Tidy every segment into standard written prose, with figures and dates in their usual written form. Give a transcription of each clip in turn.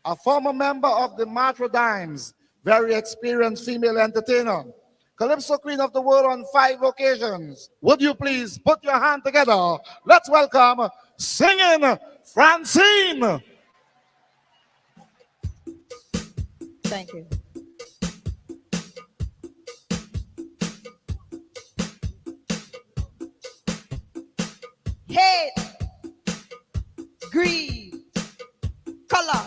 a former member of the Matrodymes, very experienced female entertainer, Calypso Queen of the World on 5 occasions. Would you please put your hand together? Let's welcome Singing Francine. Thank you. Hate, greed, color,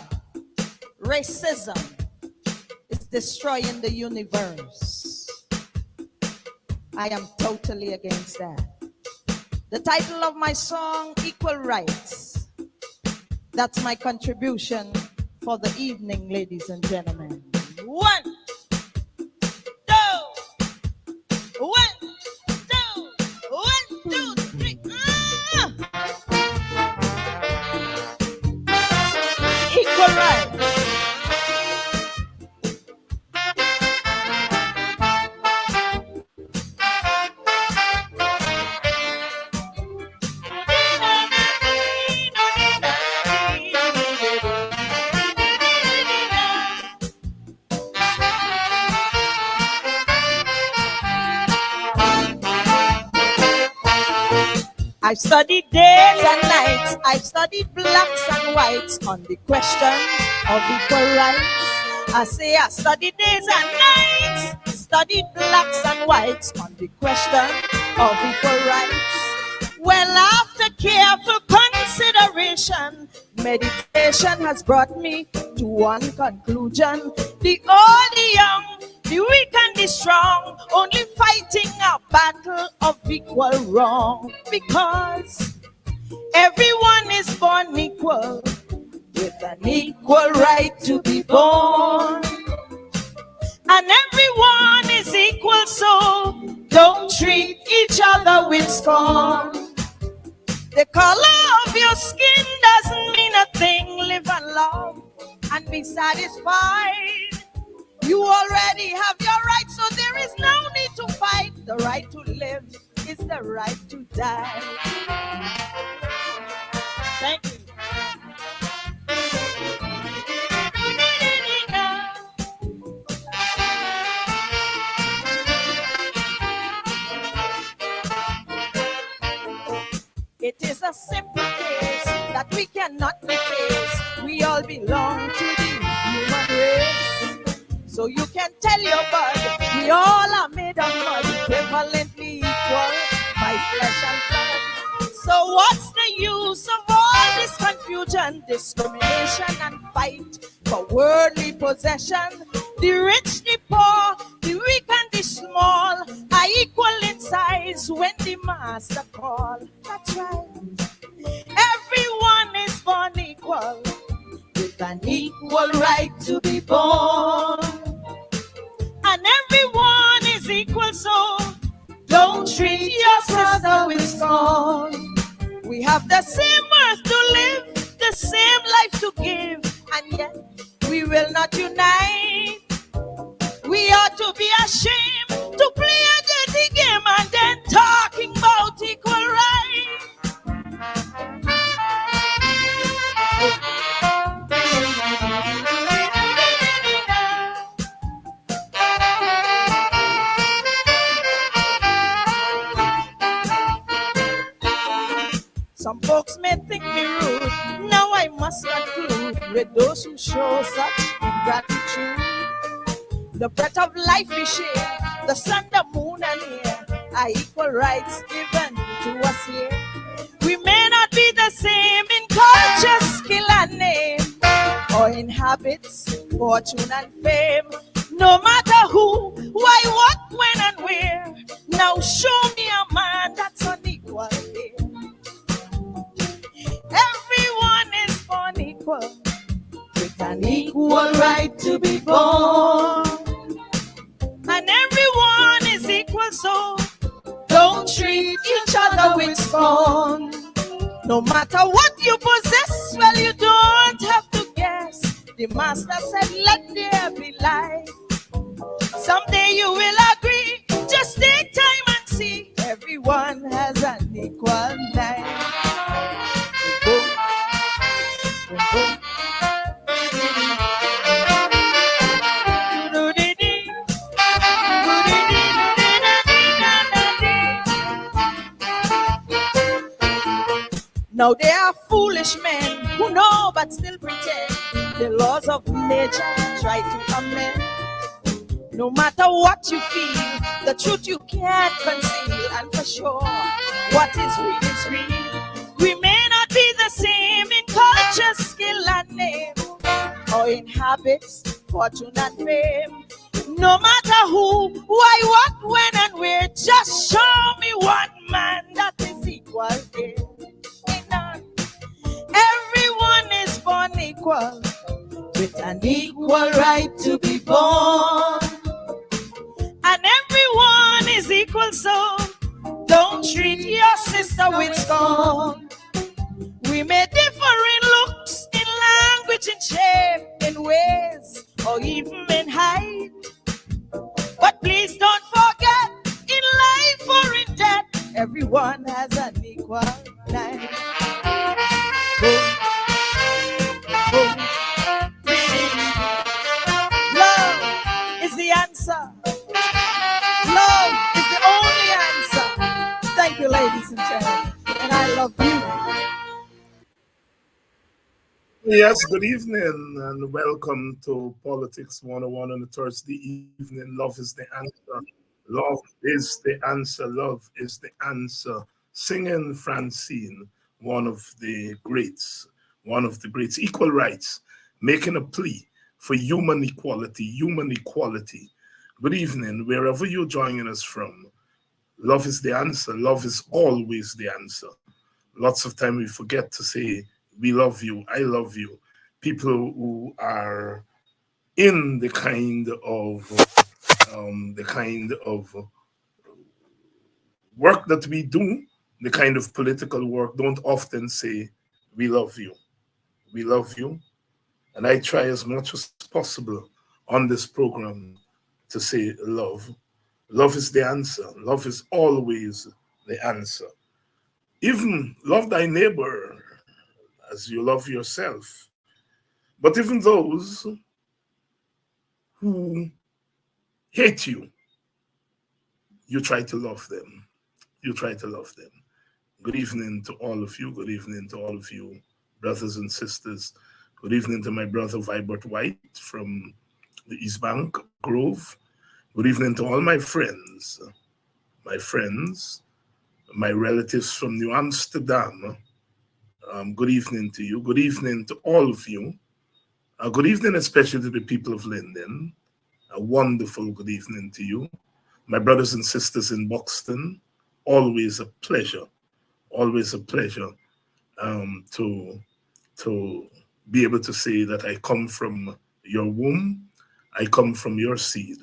racism is destroying the universe. I am totally against that. The title of my song, Equal Rights. That's my contribution for the evening, ladies and gentlemen. 1, 2, 1, 2, 1, 2, 3. Equal rights. I've studied days and nights, I've studied blacks and whites on the question of equal rights. I say I studied days and nights, studied blacks and whites on the question of equal rights. Well, after careful consideration, meditation has brought me to one conclusion. The old, the young, the weak and the strong, only fighting a battle of equal wrong. Because everyone is born equal, with an equal right to be born. And everyone is equal, so don't treat each other with scorn. The color of your skin doesn't mean a thing. Live and love and be satisfied. You already have your rights, so there is no need to fight. The right to live is the right to die. Thank you. It is a simple case that we cannot efface. We all belong to the human race. So you can tell your bud, we all are made of mud, equivalently equal by flesh and blood. So what's the use of all this confusion, discrimination and fight for worldly possession? The rich, the poor, the weak and the small are equal in size when the master call. That's right. Everyone is born equal, with an equal right to be born. And everyone is equal, so don't treat your brother with scorn. We have the same earth to live, the same life to give, and yet we will not unite. We ought to be ashamed to play a dirty game and then talking about equal rights. Some folks may think me rude. Now I must conclude with those who show such ingratitude. The breath of life we share, the sun, the moon, and air are equal rights given to us here. We may not be the same in culture, skill, and name, or in habits, fortune, and fame. No matter who, why, what, when, and where. Now show me a man that's unequal here. Everyone is born equal, with an equal right to be born. And everyone is equal, so don't treat each other with scorn. No matter what you possess, well, you don't have to guess. The master said, let there be light. Someday you will agree. Just take time and see. Everyone has an equal life. Now they are foolish men who know but still pretend. The laws of nature try to amend. No matter what you feel, the truth you can't conceal. And for sure, what is real is real. We may not be the same in culture, skill, and name, or in habits, fortune, and fame. No matter who, why, what, when, and where, just show me one man that is equal here. Ain't none. Everyone is born equal, with an equal right to be born. And everyone is equal, so don't treat your sister with scorn. We may differ in looks, in language, in shape, in ways, or even in height. But please don't forget, in life or in death, everyone has an equal right. Love is the answer. Love is the only answer. Thank you, ladies and gentlemen. And I love you. Yes, good evening and welcome to Politics 101 on a Thursday evening. Love is the answer. Love is the answer. Love is the answer. Singing Francine, one of the greats, equal rights, making a plea for human equality, human equality. Good evening, wherever you're joining us from. Love is the answer. Love is always the answer. Lots of time we forget to say, we love you, I love you. People who are in the kind of work that we do, the kind of political work, don't often say, we love you. We love you. And I try as much as possible on this program to say love. Love is the answer. Love is always the answer. Even love thy neighbor as you love yourself. But even those who hate you, you try to love them. You try to love them. Good evening to all of you. Good evening to all of you, brothers and sisters. Good evening to my brother Vibert White from the East Bank, Grove. Good evening to all my friends, my relatives from New Amsterdam. Good evening to you. Good evening to all of you. Good evening, especially to the people of Linden. A wonderful good evening to you. My brothers and sisters in Buxton, always a pleasure to be able to say that I come from your womb, I come from your seed.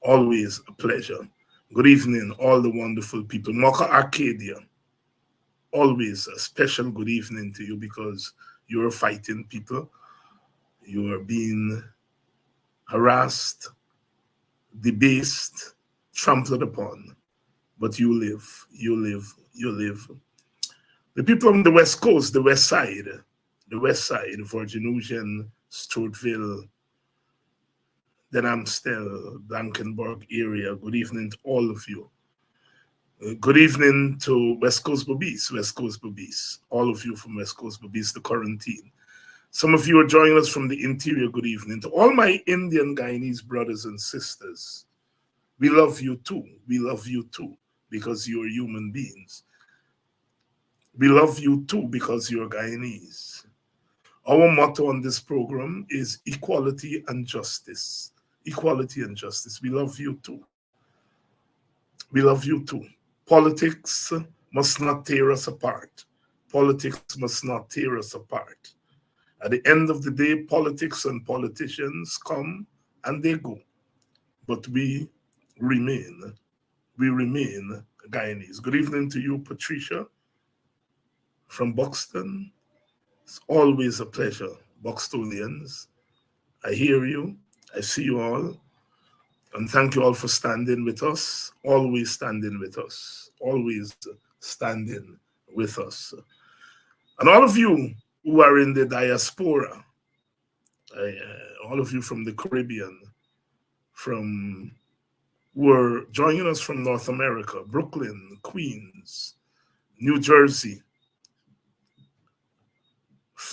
Always a pleasure. Good evening, all the wonderful people. Mocha Arcadia, always a special good evening to you because you're fighting people. You are being harassed, debased, trampled upon. But you live, you live, you live. The people on the West Coast, the West Side, Virgin, Stroudville, Den Amstel, Blankenburg area. Good evening to all of you. Good evening to West Coast Bobis, all of you from West Coast Bobis, the quarantine. Some of you are joining us from the interior. Good evening to all my Indian Guyanese brothers and sisters. We love you too. We love you too because you're human beings. We love you too because you're Guyanese. Our motto on this program is equality and justice. Equality and justice. We love you too. We love you too. Politics must not tear us apart. Politics must not tear us apart. At the end of the day, politics and politicians come and they go. But we remain Guyanese. Good evening to you, Patricia, from Buxton. It's always a pleasure, Buxtonians. I hear you. I see you all. And thank you all for standing with us, always standing with us, always standing with us. And all of you who are in the diaspora, all of you from the Caribbean, who are joining us from North America, Brooklyn, Queens, New Jersey,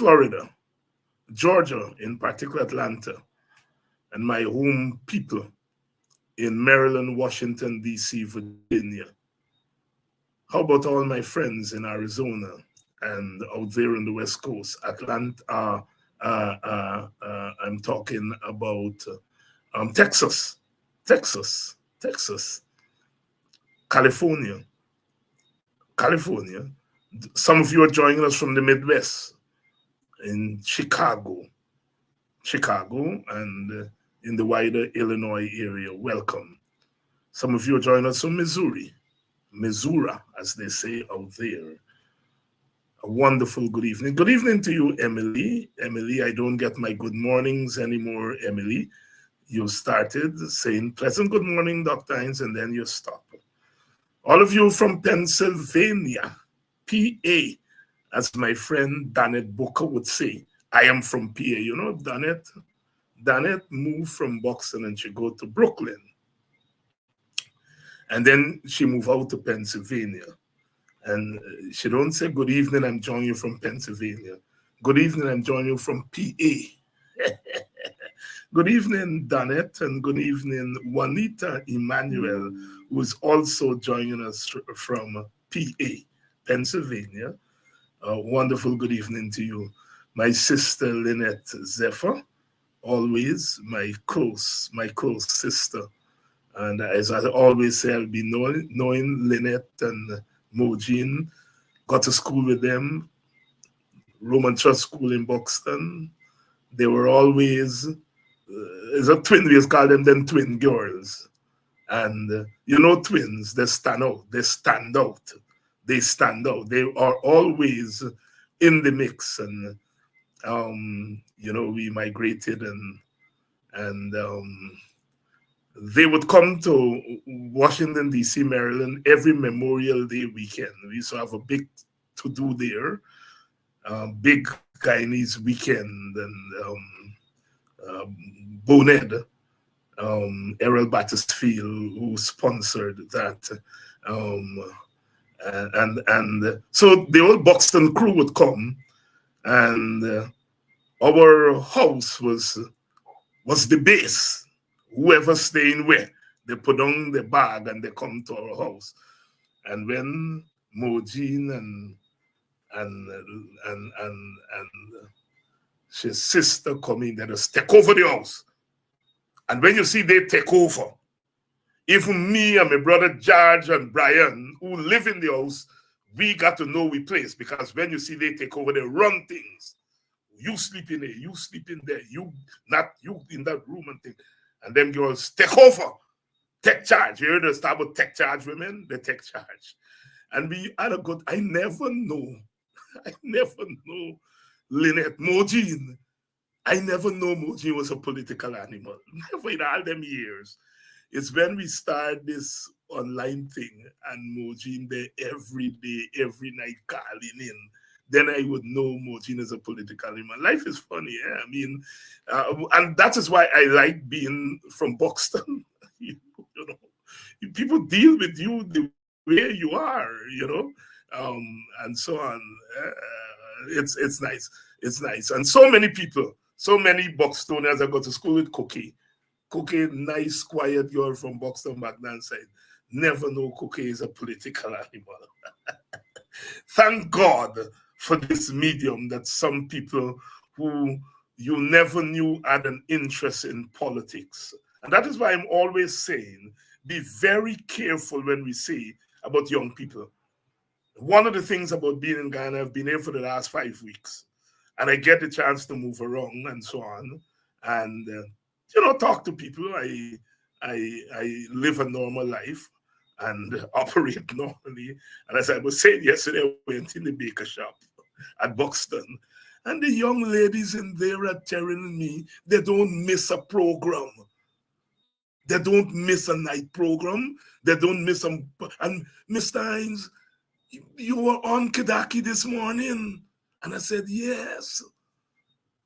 Florida, Georgia, in particular Atlanta, and my home people in Maryland, Washington, D.C., Virginia. How about all my friends in Arizona and out there on the West Coast, Atlanta? I'm talking about Texas, California. Some of you are joining us from the Midwest, in Chicago, and in the wider Illinois area. Welcome. Some of you are joining us from Missouri, as they say out there. A wonderful good evening. Good evening to you, Emily. Emily, I don't get my good mornings anymore, Emily. You started saying pleasant good morning, Dr. Hines, and then you stop. All of you from Pennsylvania, PA, as my friend Danette Booker would say. I am from PA. You know, Danette moved from Boston and she go to Brooklyn. And then she moved out to Pennsylvania. And she don't say, good evening, I'm joining you from Pennsylvania. Good evening, I'm joining you from PA. Good evening, Danette, and good evening, Juanita Emmanuel, who is also joining us from PA, Pennsylvania. Wonderful good evening to you. My sister, Lynette Zephyr, always my close sister. And as I always say, I'll be knowing Lynette and Mojin, got to school with them, Roman Trust School in Buxton. They were always, as a twin, we call them then twin girls. And you know twins, they stand out. They are always in the mix. And, you know, we migrated and they would come to Washington, D.C., Maryland every Memorial Day weekend. We used to have a big to-do there, big Guyanese weekend, and Boned, Errol Battisfield, who sponsored that. And so the old Buxton crew would come, and our house was the base. Whoever staying where, they put on the bag and they come to our house. And when Mojin and his sister come in, they just take over the house. And when you see they take over, even me and my brother George and Brian, who live in the house, we got to know we place, because when you see they take over, they run things. You sleep in there, you sleep in there, you in that room and thing. And them girls take over, take charge. You heard us talk about take charge women? They take charge. And we had a good, I never know Lynette Mojin. I never know Mojin was a political animal. Never in all them years. It's when we start this online thing and Mojin there every day, every night calling in. Then I would know Mojin is a political animal. Life is funny, yeah? I mean, and that is why I like being from Buxton. You know, people deal with you the way you are, you know, and so on. It's nice. It's nice. And so many people, so many Buxtonians I go to school with Cookie. Cookie, nice, quiet girl from Buxton back then side. Never know Cookie is a political animal. Thank God for this medium that some people who you never knew had an interest in politics. And that is why I'm always saying, be very careful when we say about young people. One of the things about being in Ghana, I've been here for the last 5 weeks, and I get the chance to move around and so on, and you know, talk to people. I live a normal life and operate normally. And as I was saying yesterday, I went in the baker shop at Buxton, and the young ladies in there are telling me they don't miss a program. They don't miss a night program. They don't miss them. And Mr. Hines, you were on Kidaki this morning. And I said, yes.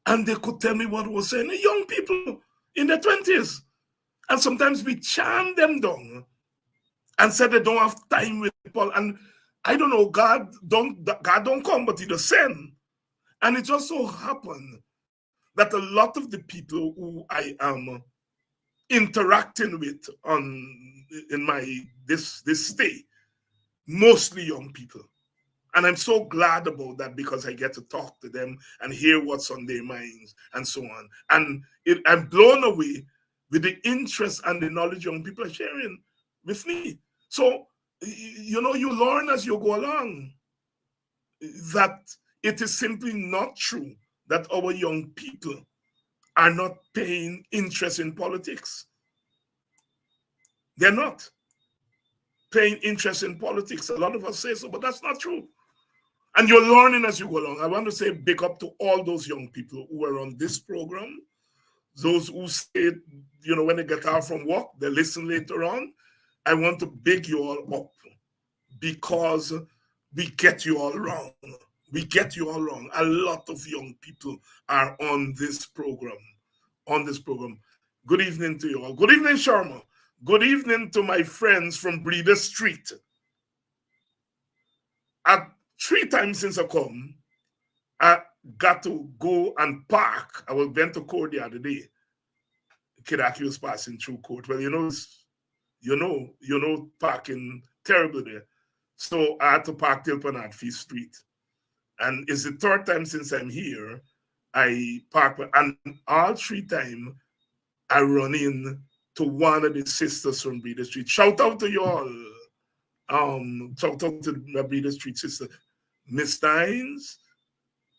And they could tell me what was saying. The young people in their 20s. And sometimes we charm them down and said they don't have time with people. And I don't know, God don't come, but he does send. And it just so happened that a lot of the people who I am interacting with in my this stay, mostly young people. And I'm so glad about that because I get to talk to them and hear what's on their minds and so on. And I'm blown away with the interest and the knowledge young people are sharing with me. So, you learn as you go along that it is simply not true that our young people are not paying interest in politics. They're not paying interest in politics. A lot of us say so, but that's not true. And you're learning as you go along. I want to say big up to all those young people who are on this program. Those who say, when they get out from work, they listen later on. I want to big you all up because we get you all wrong. We get you all wrong. A lot of young people are on this program. Good evening to you all. Good evening, Sharma. Good evening to my friends from Breeder Street. At 3 times since I come, I got to go and park. I was bent to court the other day. Kidaki was passing through court. Well, parking terrible there. So I had to park till Panatfi Street. And it's the 3rd time since I'm here. I park, and all 3 times I run in to one of the sisters from Breeder Street. Shout out to you all. Shout out to my Breeder Street sister. Miss Dines,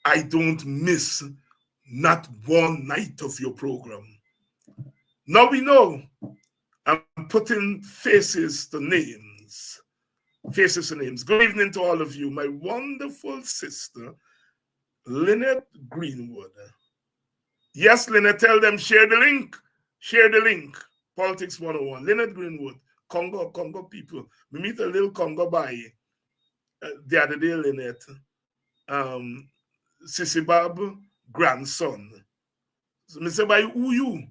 I don't miss not one night of your program. Now we know I'm putting faces to names. Faces to names. Good evening to all of you. My wonderful sister, Lynette Greenwood. Yes, Lynette, tell them share the link. Share the link. Politics 101. Lynette Greenwood. Congo people. We meet a little Congo by the other day, Lynette. Sissy Bob grandson. So I say, by who you?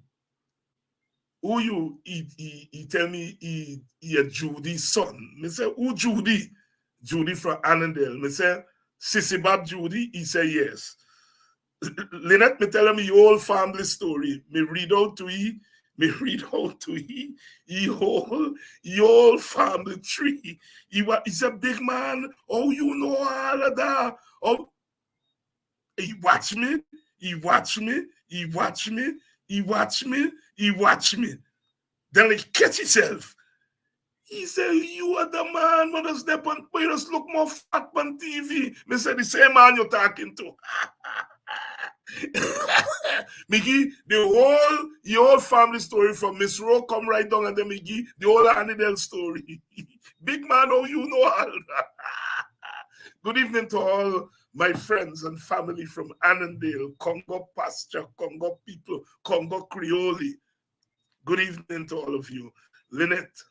Who you? He tell me he a Judy's son. I say, who Judy? Judy from Annandale. I say, Sissy Bob Judy? He say, yes. Lynette, me tell him your whole family story. Me read out to he whole family tree. He's a big man. Oh, you know all of that. Oh, he watch me. Then he catch himself. He said, you are the man, but you just look more fat on TV. Me said, the same man you're talking to. Mickey, the whole family story from Miss Rowe come right down, and then Mickey, the whole Annandale story. Big man, oh, you know all that. Good evening to all my friends and family from Annandale, Congo Pasture, Congo people, Congo Creole. Good evening to all of you. Lynette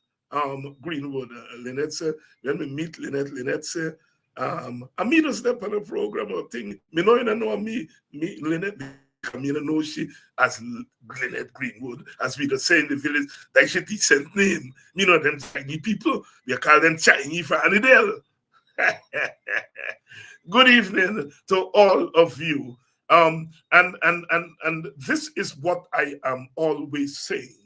Greenwood. Lynette said, when we meet Lynette said, I meet us step on a program or thing. Me know me Lynette, I know she as Lynette Greenwood, as we say in the village, that she decent name. Me know them Chinese people, we call them Chinese for Annandale. Good evening to all of you. And this is what I am always saying.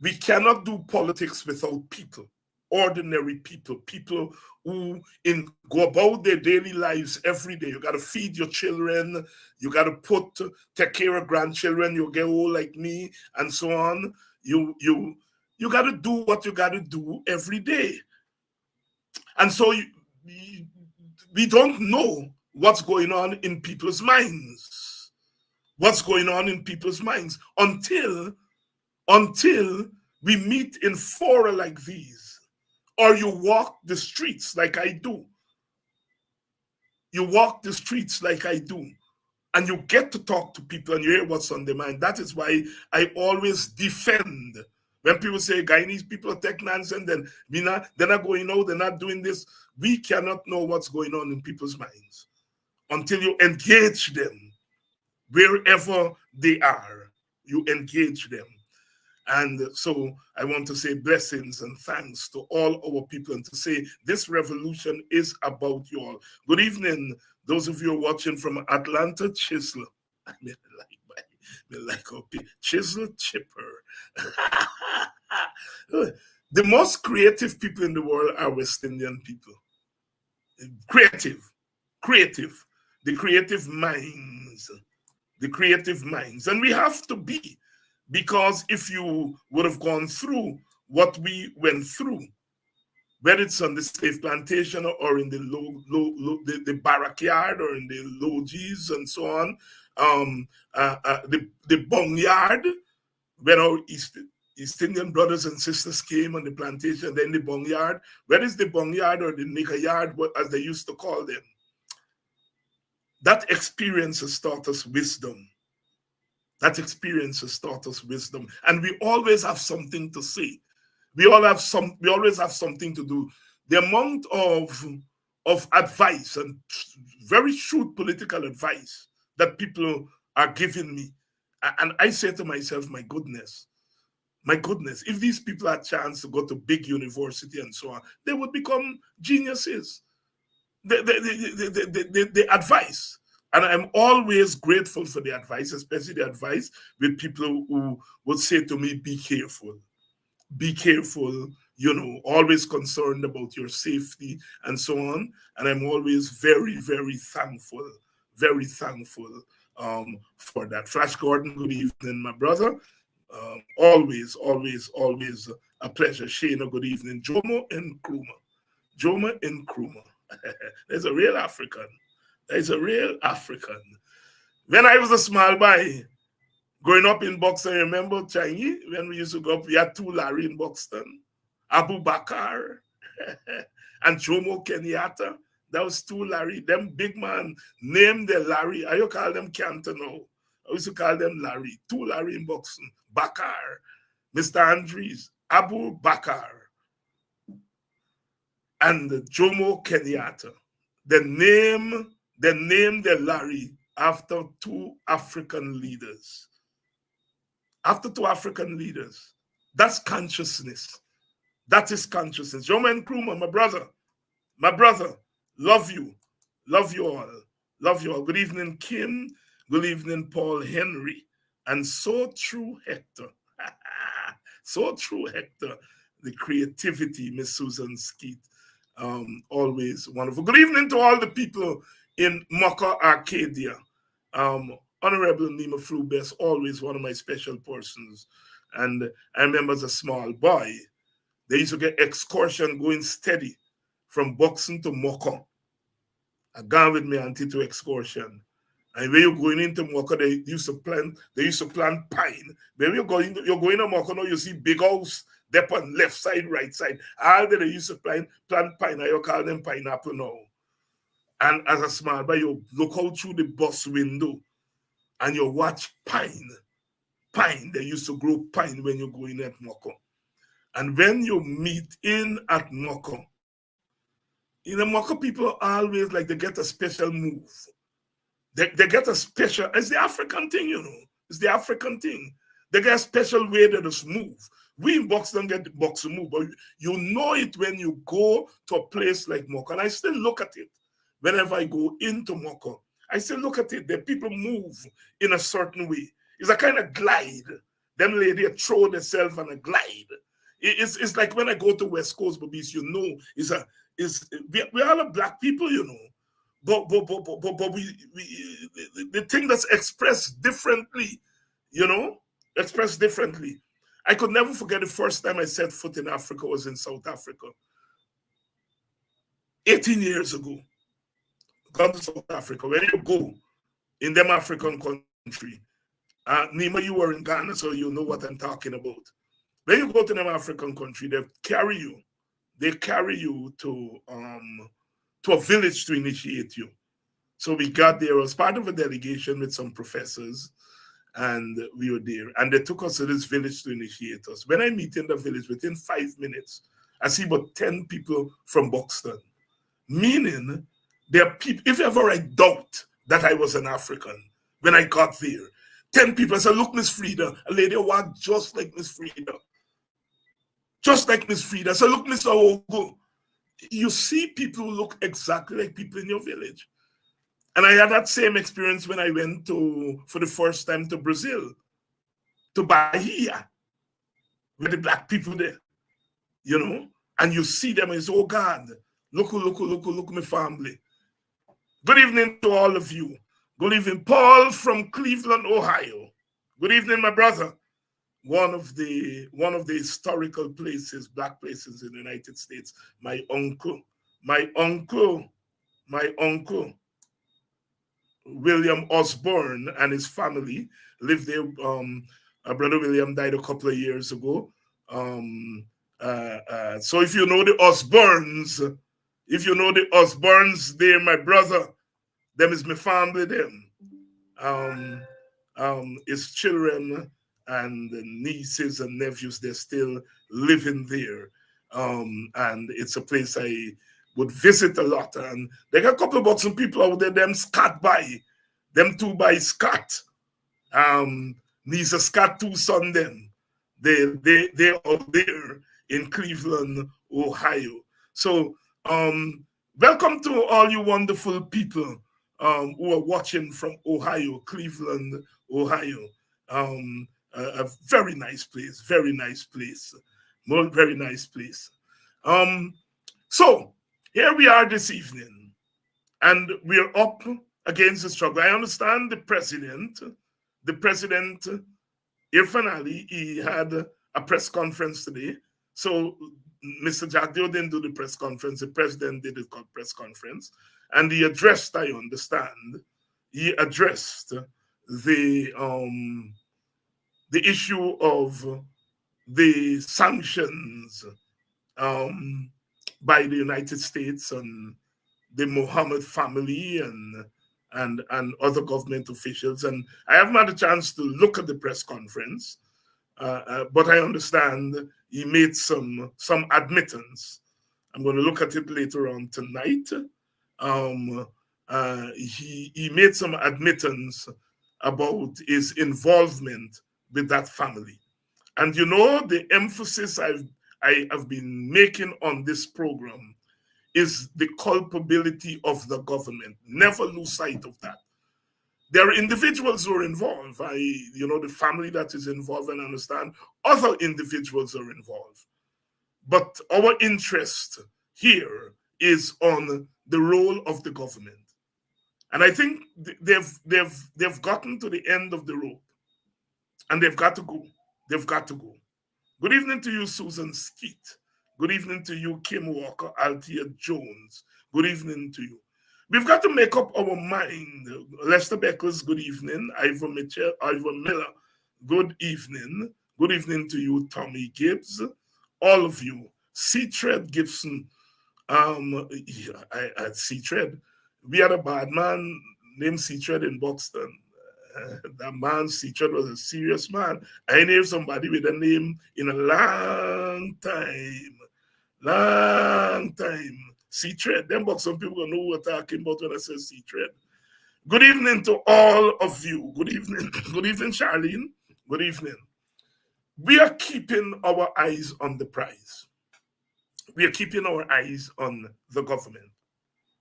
We cannot do politics without people, ordinary people, people who go about their daily lives every day. You got to feed your children, you got to take care of grandchildren, you get old like me, and so on. You got to do what you got to do every day. And so we don't know what's going on in people's minds. What's going on in people's minds until we meet in fora like these, or you walk the streets like I do. You walk the streets like I do, and you get to talk to people and you hear what's on their mind. That is why I always defend. When people say Guyanese people take nonsense, then they're not going out, they're not doing this. We cannot know what's going on in people's minds until you engage them wherever they are. You engage them. And so I want to say blessings and thanks to all our people and to say this revolution is about you all. Good evening Those of you watching from Atlanta, Chisler. I mean, Chisler Chipper. The most creative people in the world are West Indian people. Creative. The creative minds. And we have to be, because if you would have gone through what we went through, whether it's on the slave plantation or in the the barrack yard or in the lodges and so on, the bongyard, when our East Indian brothers and sisters came on the plantation, then the bongyard, whether it's the bongyard or the nigger yard, as they used to call them, that experience has taught us wisdom. And we always have something to say. We always have something to do. The amount of advice and very shrewd political advice that people are giving me, and I say to myself, my goodness, if these people had a chance to go to big university and so on, they would become geniuses. The advice. And I'm always grateful for the advice, especially the advice with people who would say to me, be careful, always concerned about your safety and so on. And I'm always very, very thankful for that. Flash Gordon, good evening, my brother. Always a pleasure. Shana, good evening. Jomo Nkrumah. There's a real African. When I was a small boy, growing up in Buxton, remember, Changi, when we used to go up, we had 2 Larry in Buxton, Abu Bakar and Jomo Kenyatta. That was 2 Larry. Them big man named the Larry. I used to call them Canton now. I used to call them Larry. 2 Larry in Buxton. Bakar, Mr. Andrews, Abu Bakar, and Jomo Kenyatta. They named the Larry after 2 African leaders. That's consciousness. That is consciousness. Jomo Nkrumah, my brother, love you all. Good evening, Kim. Good evening, Paul Henry. And so true, Hector. The creativity, Miss Susan Skeet. Always wonderful. Good evening to all the people in Mocha, Arcadia. Honorable Nima Flubes, always one of my special persons. And I remember as a small boy, they used to get excursion going steady from Buxton to Mocha. I gone with me auntie to excursion. And when you're going into Mocha, they used to plant pine. When you're going to Mocha now, you see big house, they're on left side, right side. All that they used to plant pine, you call them pineapple now. And as a small boy, you look out through the bus window and you watch pine. They used to grow pine when you're going at Mocha. And when you meet in at Mocha, Mocha people always like they get a special move. They get a special, it's the African thing, It's the African thing. They get a special way they just move. We in Buxton get the Buxton move, but you know it when you go to a place like Mocha. And I still look at it whenever I go into Mocha. I still look at it. The people move in a certain way. It's a kind of glide. Them lady throw themselves on a glide. It's like when I go to West Coast Bobbies, we all are black people, But we the thing that's expressed differently, expressed differently. I could never forget the first time I set foot in Africa was in South Africa. 18 years ago. Gone to South Africa. When you go in them African country, Nima, you were in Ghana, so you know what I'm talking about. When you go to them African country, they carry you to a village to initiate you. So we got there as part of a delegation with some professors, and we were there. And they took us to this village to initiate us. When I meet in the village, within 5 minutes, I see about 10 people from Buxton. Meaning, there are people, if ever I doubt that I was an African, when I got there, 10 people, I said, look, Miss Frida, a lady walked just like Miss Frida. Just like Miss Frida. I said, look, Mr. Ogo. You see people who look exactly like people in your village. And I had that same experience when I went for the first time to Brazil, to Bahia, with the black people there, you know, and you see them and you say, oh God, look, my family. Good evening to all of you. Good evening, Paul from Cleveland, Ohio. Good evening, my brother. One of the historical places, black places in the United States. My uncle, William Osborne and his family lived there. Brother William died a couple of years ago. So if you know the Osbornes, they're my brother. Them is my family, them. His children and nieces and nephews, they're still living there. And it's a place I would visit a lot. And there are a couple of Boxing people out there, them two by Scott. These are Scott two son them. They're out there in Cleveland, Ohio. So welcome to all you wonderful people who are watching from Ohio, Cleveland, Ohio. A very nice place, very nice place. Very nice place. So here we are this evening, and we are up against the struggle. I understand the president, Irfan Ali, he had a press conference today. So Mr. Jagdeo didn't do the press conference. The president did the press conference. And he addressed, I understand, the issue of the sanctions by the United States and the Mohammed family and other government officials. And I haven't had a chance to look at the press conference, but I understand he made some admittance. I'm going to look at it later on tonight. He made some admittance about his involvement with that family. And you know, the emphasis I have been making on this program is the culpability of the government. Never lose sight of that. There are individuals who are involved. The family that is involved, and understand other individuals are involved. But our interest here is on the role of the government. And I think they've gotten to the end of the rope. And they've got to go. They've got to go. Good evening to you, Susan Skeet. Good evening to you, Kim Walker, Althea Jones. Good evening to you. We've got to make up our mind. Lester Beckles, good evening. Ivor Miller, good evening. Good evening to you, Tommy Gibbs. All of you. C-Tread Gibson. At C-Tread, we had a bad man named C-Tread in Buxton. That man, C-Tread, was a serious man. I knew somebody with a name in a long time. C-Tread. Them Buxton people know what we're talking about when I say C-Tread. Good evening to all of you. Good evening. Good evening, Charlene. Good evening. We are keeping our eyes on the prize. We are keeping our eyes on the government,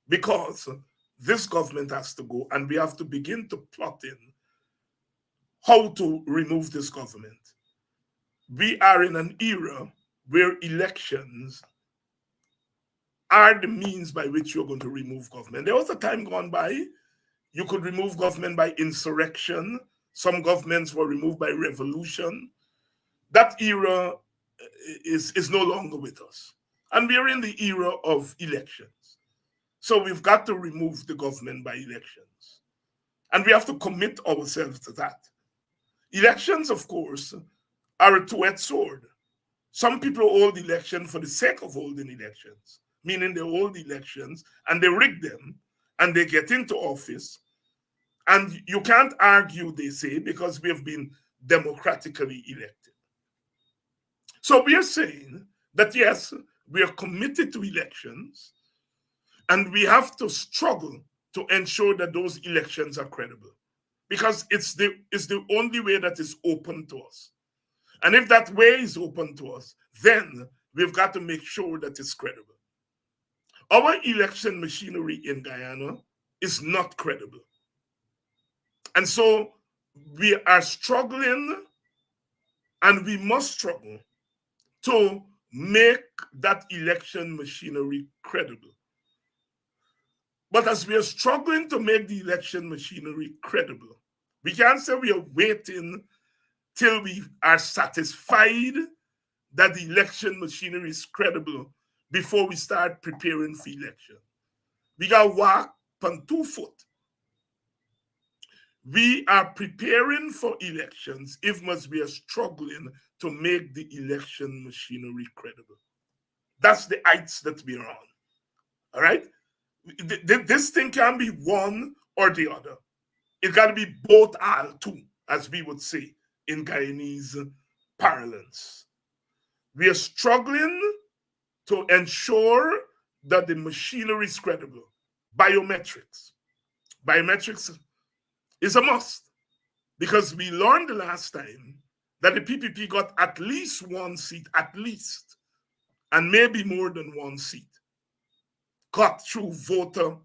because this government has to go, and we have to begin to plot in how to remove this government. We are in an era where elections are the means by which you're going to remove government. There was a time gone by, you could remove government by insurrection. Some governments were removed by revolution. That era is no longer with us. And we are in the era of elections. So we've got to remove the government by elections. And we have to commit ourselves to that. Elections, of course, are a two-edged sword. Some people hold elections for the sake of holding elections, meaning they hold elections and they rig them and they get into office. And you can't argue, they say, because we have been democratically elected. So we are saying that, yes, we are committed to elections, and we have to struggle to ensure that those elections are credible, because it's the only way that is open to us. And if that way is open to us, then we've got to make sure that it's credible. Our election machinery in Guyana is not credible. And so we are struggling, and we must struggle to make that election machinery credible. But as we are struggling to make the election machinery credible, we can't say we are waiting till we are satisfied that the election machinery is credible before we start preparing for election. We got to walk on 2 foot. We are preparing for elections if we are struggling to make the election machinery credible. That's the heights that we're on. All right? This thing can be one or the other. It got to be both all two, as we would say in Guyanese parlance. We are struggling to ensure that the machinery is credible. Biometrics. Biometrics is a must, because we learned the last time that the PPP got at least 1 seat, at least, and maybe more than 1 seat, got through voter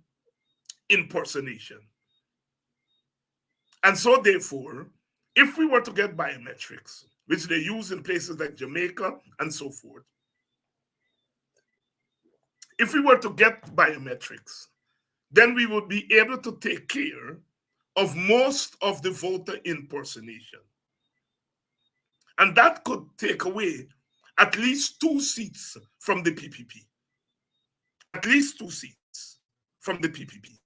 impersonation. And so therefore, if we were to get biometrics, which they use in places like Jamaica and so forth, if we were to get biometrics, then we would be able to take care of most of the voter impersonation. And that could take away at least 2 seats from the PPP. At least 2 seats from the PPP.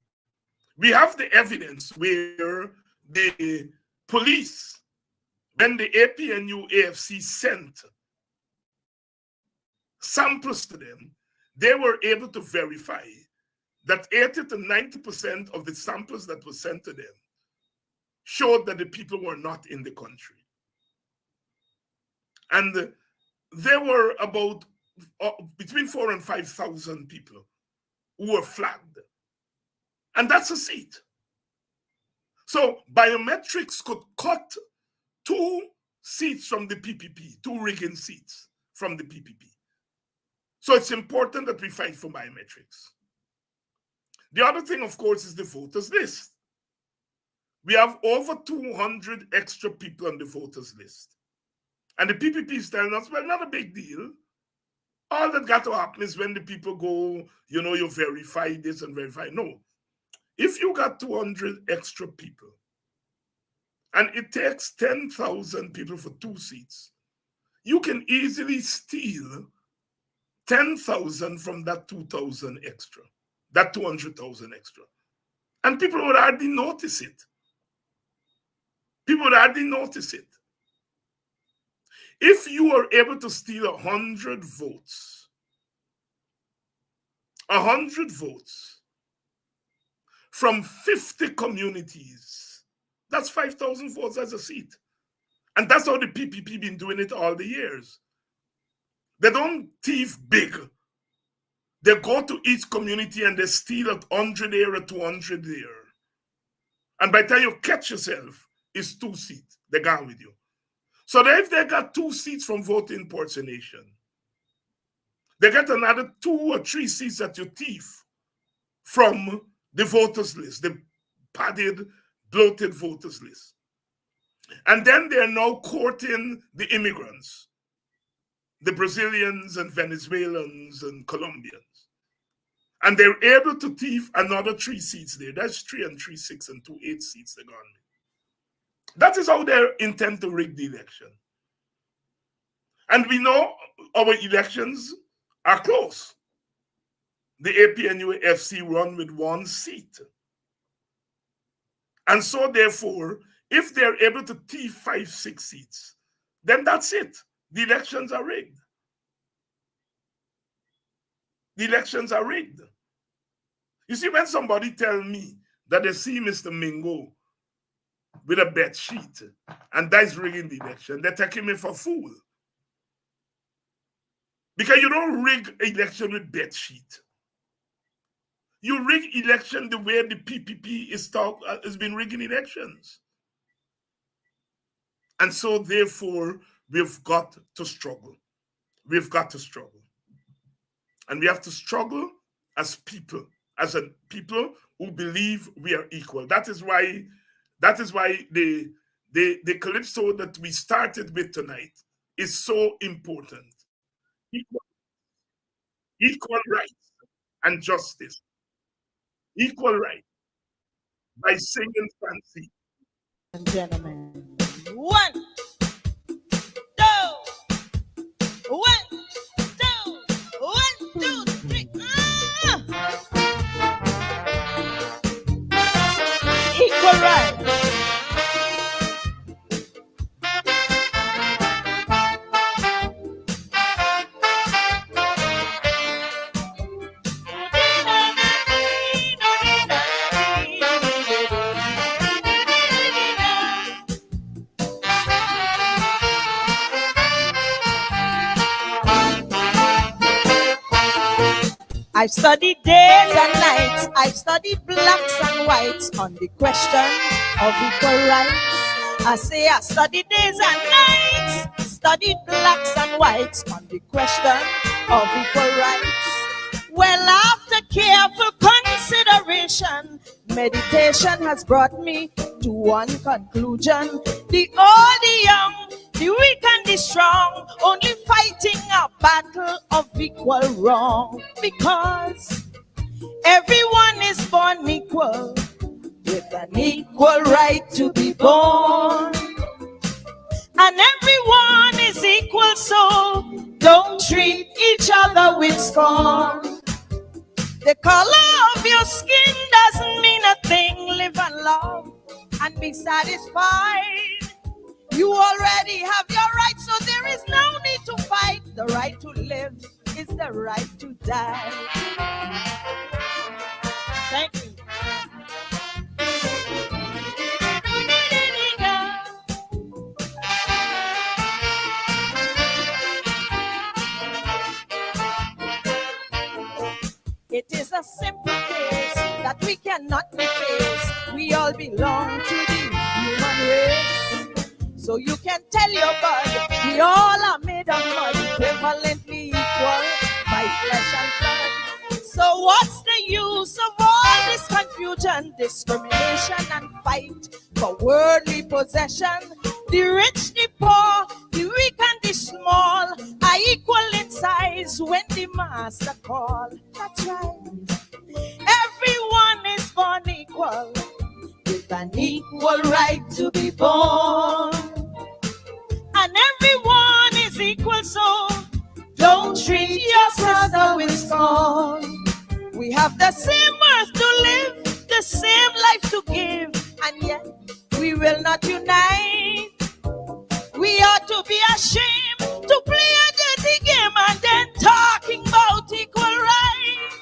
We have the evidence where the police, when the APNU AFC sent samples to them, they were able to verify that 80 to 90% of the samples that were sent to them showed that the people were not in the country. And there were about between 4,000 and 5,000 people who were flagged. And that's a seat. So biometrics could cut 2 seats from the PPP, 2 rigging seats from the PPP. So it's important that we fight for biometrics. The other thing, of course, is the voters list. We have over 200 extra people on the voters list. And the PPP is telling us, well, not a big deal. All that got to happen is when the people go, you verify this and verify. No. If you got 200 extra people, and it takes 10,000 people for 2 seats, you can easily steal 10,000 from that 2,000 extra, that 200,000 extra. And people would hardly notice it. People would hardly notice it. If you are able to steal 100 votes, 100 votes from 50 communities, that's 5,000 votes as a seat. And that's how the PPP been doing it all the years. They don't thief big. They go to each community and they steal 100 here or 200 there. And by the time you catch yourself, it's 2 seats. They're gone with you. So that if they got 2 seats from voter impersonation, they get another 2 or 3 seats that you thief from the voters list, the padded, bloated voters list. And then they're now courting the immigrants, the Brazilians and Venezuelans and Colombians. And they're able to thief another 3 seats there. That's 3 and 3, 6 and 2, 8 seats they're gone with. That is how they intend to rig the election. And we know our elections are close. The APNU FC run with 1 seat. And so therefore, if they're able to thief 5, 6 seats, then that's it. The elections are rigged. The elections are rigged. You see, when somebody tell me that they see Mr. Mingo with a bet sheet and that's rigging the election, they're taking me for a fool. Because you don't rig election with bet sheet. You rig election the way the PPP has been rigging elections. And so therefore, we've got to struggle. We've got to struggle. And we have to struggle as people. As a people, who believe we are equal. That is why the calypso that we started with tonight is so important. Equal, equal rights and justice. Equal right by singing fancy. And gentlemen, 1, 2, 1, 2, 1, 2, 3. Equal right. I've studied days and nights, I've studied blacks and whites on the question of equal rights. I say I studied days and nights, studied blacks and whites on the question of equal rights. Well, after careful consideration, meditation has brought me to one conclusion. The old, the young, the weak and the strong, only fighting a battle of equal wrong. Because everyone is born equal, with an equal right to be born. And everyone is equal, so don't treat each other with scorn. The color of your skin doesn't mean a thing. Live and love and be satisfied. You already have your rights, so there is no need to fight. The right to live is the right to die. Thank you. It is a simple case that we cannot be faced. We all belong to the human race. So you can tell your bud, we all are made of mud, equivalently equal by flesh and blood. So what's the use of all this confusion, discrimination and fight for worldly possession? The rich, the poor, the weak and the small are equal in size when the master call. That's right. Everyone is born equal, with an equal right to be born. And everyone is equal, so don't treat your brother with scorn. We have the same earth to live, the same life to give, and yet we will not unite. We ought to be ashamed to play a dirty game and then talking about equal rights.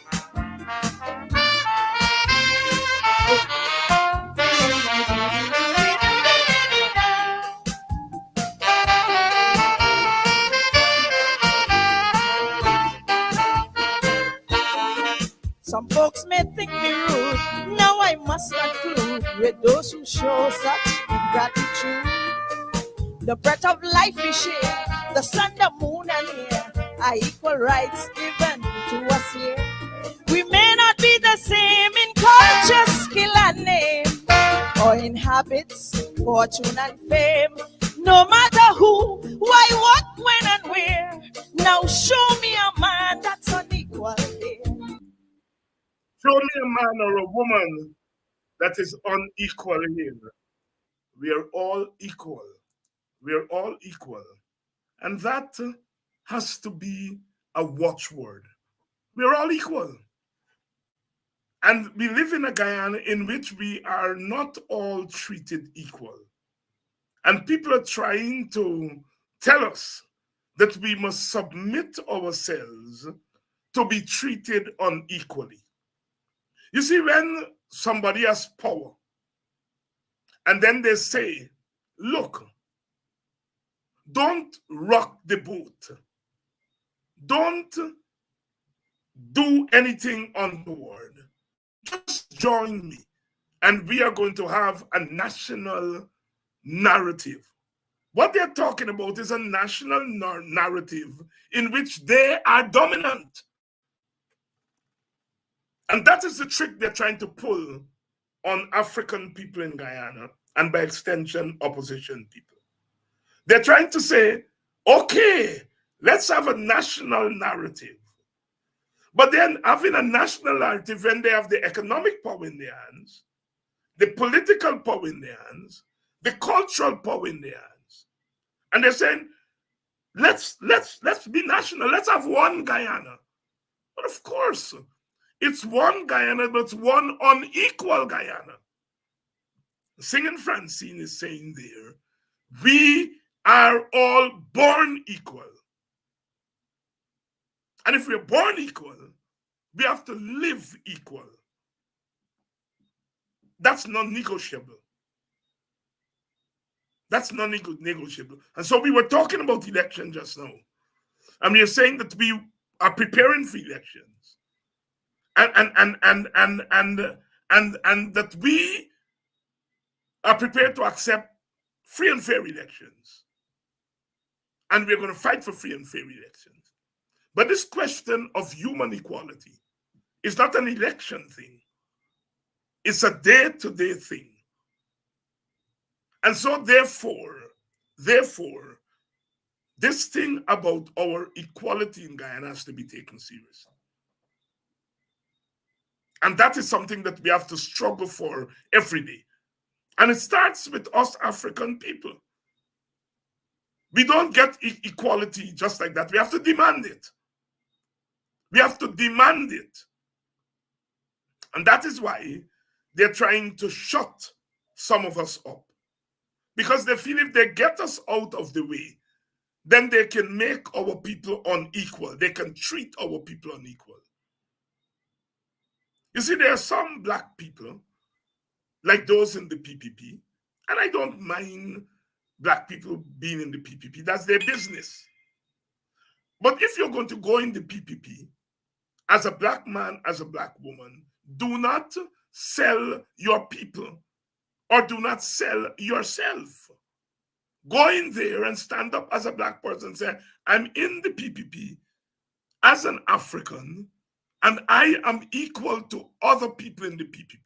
Some folks may think me rude. Now I must conclude with those who show such ingratitude. The breath of life we share, the sun, the moon, and air are equal rights given to us here. We may not be the same in culture, skill, and name, or in habits, fortune, and fame. No matter who, why, what, when, and where. Now show me a man that's unequal here. Show me a man or a woman that is unequal here. We are all equal. We are all equal. And that has to be a watchword. We are all equal. And we live in a Guyana in which we are not all treated equal. And people are trying to tell us that we must submit ourselves to be treated unequally. You see, when somebody has power, and then they say, look, don't rock the boat. Don't do anything untoward. Just join me, and we are going to have a national narrative. What they're talking about is a national narrative in which they are dominant. And that is the trick they're trying to pull on African people in Guyana, and by extension, opposition people. They're trying to say, okay, let's have a national narrative. But then having a national narrative when they have the economic power in their hands, the political power in their hands, the cultural power in their hands. And they're saying, let's be national. Let's have one Guyana. But of course, it's one Guyana, but it's one unequal Guyana. Singing Francine is saying there, we are all born equal. And if we're born equal, we have to live equal. That's non-negotiable. That's non-negotiable. And so we were talking about election just now. And we are saying that we are preparing for elections. And that we are prepared to accept free and fair elections. And we're going to fight for free and fair elections. But this question of human equality is not an election thing. It's a day-to-day thing. And so therefore, this thing about our equality in Guyana has to be taken seriously. And that is something that we have to struggle for every day. And it starts with us African people. We don't get equality just like that. We have to demand it. We have to demand it. And that is why they're trying to shut some of us up. Because they feel if they get us out of the way, then they can make our people unequal. They can treat our people unequal. You see, there are some black people, like those in the PPP, and I don't mind black people being in the PPP. That's their business. But if you're going to go in the PPP, as a black man, as a black woman, do not sell your people or do not sell yourself. Go in there and stand up as a black person and say, I'm in the PPP as an African, and I am equal to other people in the PPP.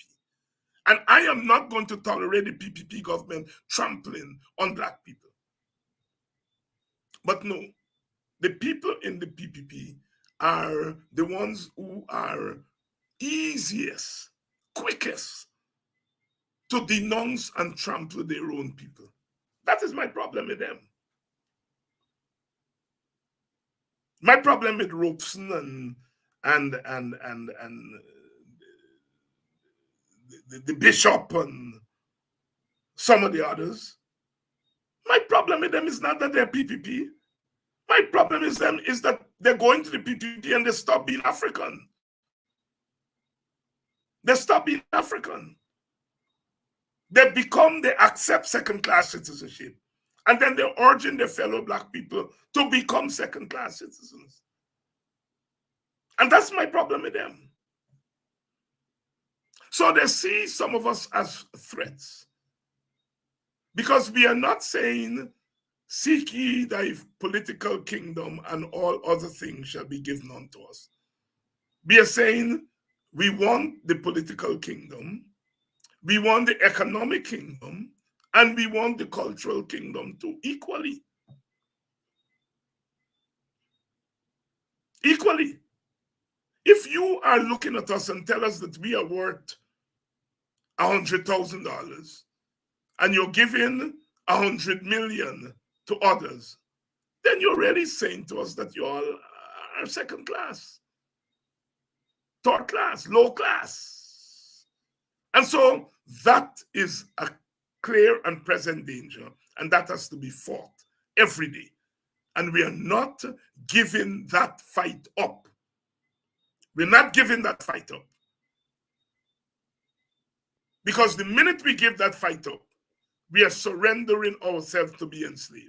And I am not going to tolerate the PPP government trampling on black people. But no, the people in the PPP are the ones who are easiest, quickest to denounce and trample their own people. That is my problem with them. My problem with Robeson and the bishop and some of the others. My problem with them is not that they're PPP. My problem is that they're going to the PPP and they stop being African. They stop being African. They accept second-class citizenship. And then they're urging their fellow black people to become second-class citizens. And that's my problem with them. So they see some of us as threats. Because we are not saying, seek ye thy political kingdom and all other things shall be given unto us. We are saying we want the political kingdom, we want the economic kingdom, and we want the cultural kingdom too, equally. Equally. If you are looking at us and tell us that we are worth $100,000 and you're giving 100 million to others, then you're really saying to us that you all are second class, third class, low class. And so that is a clear and present danger, and that has to be fought every day. And we are not giving that fight up. We're not giving that fight up. Because the minute we give that fight up, we are surrendering ourselves to be enslaved.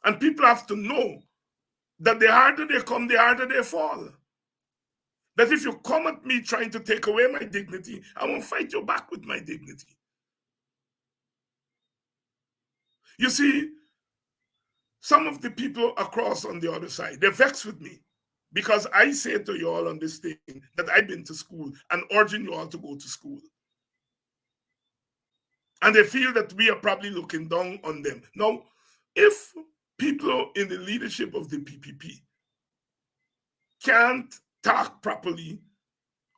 And people have to know that the harder they come, the harder they fall. That if you come at me trying to take away my dignity, I won't fight you back with my dignity. You see, some of the people across on the other side, they're vexed with me Because I say to you all on this thing that I've been to school and urging you all to go to school. And they feel that we are probably looking down on them. Now, if people in the leadership of the PPP can't talk properly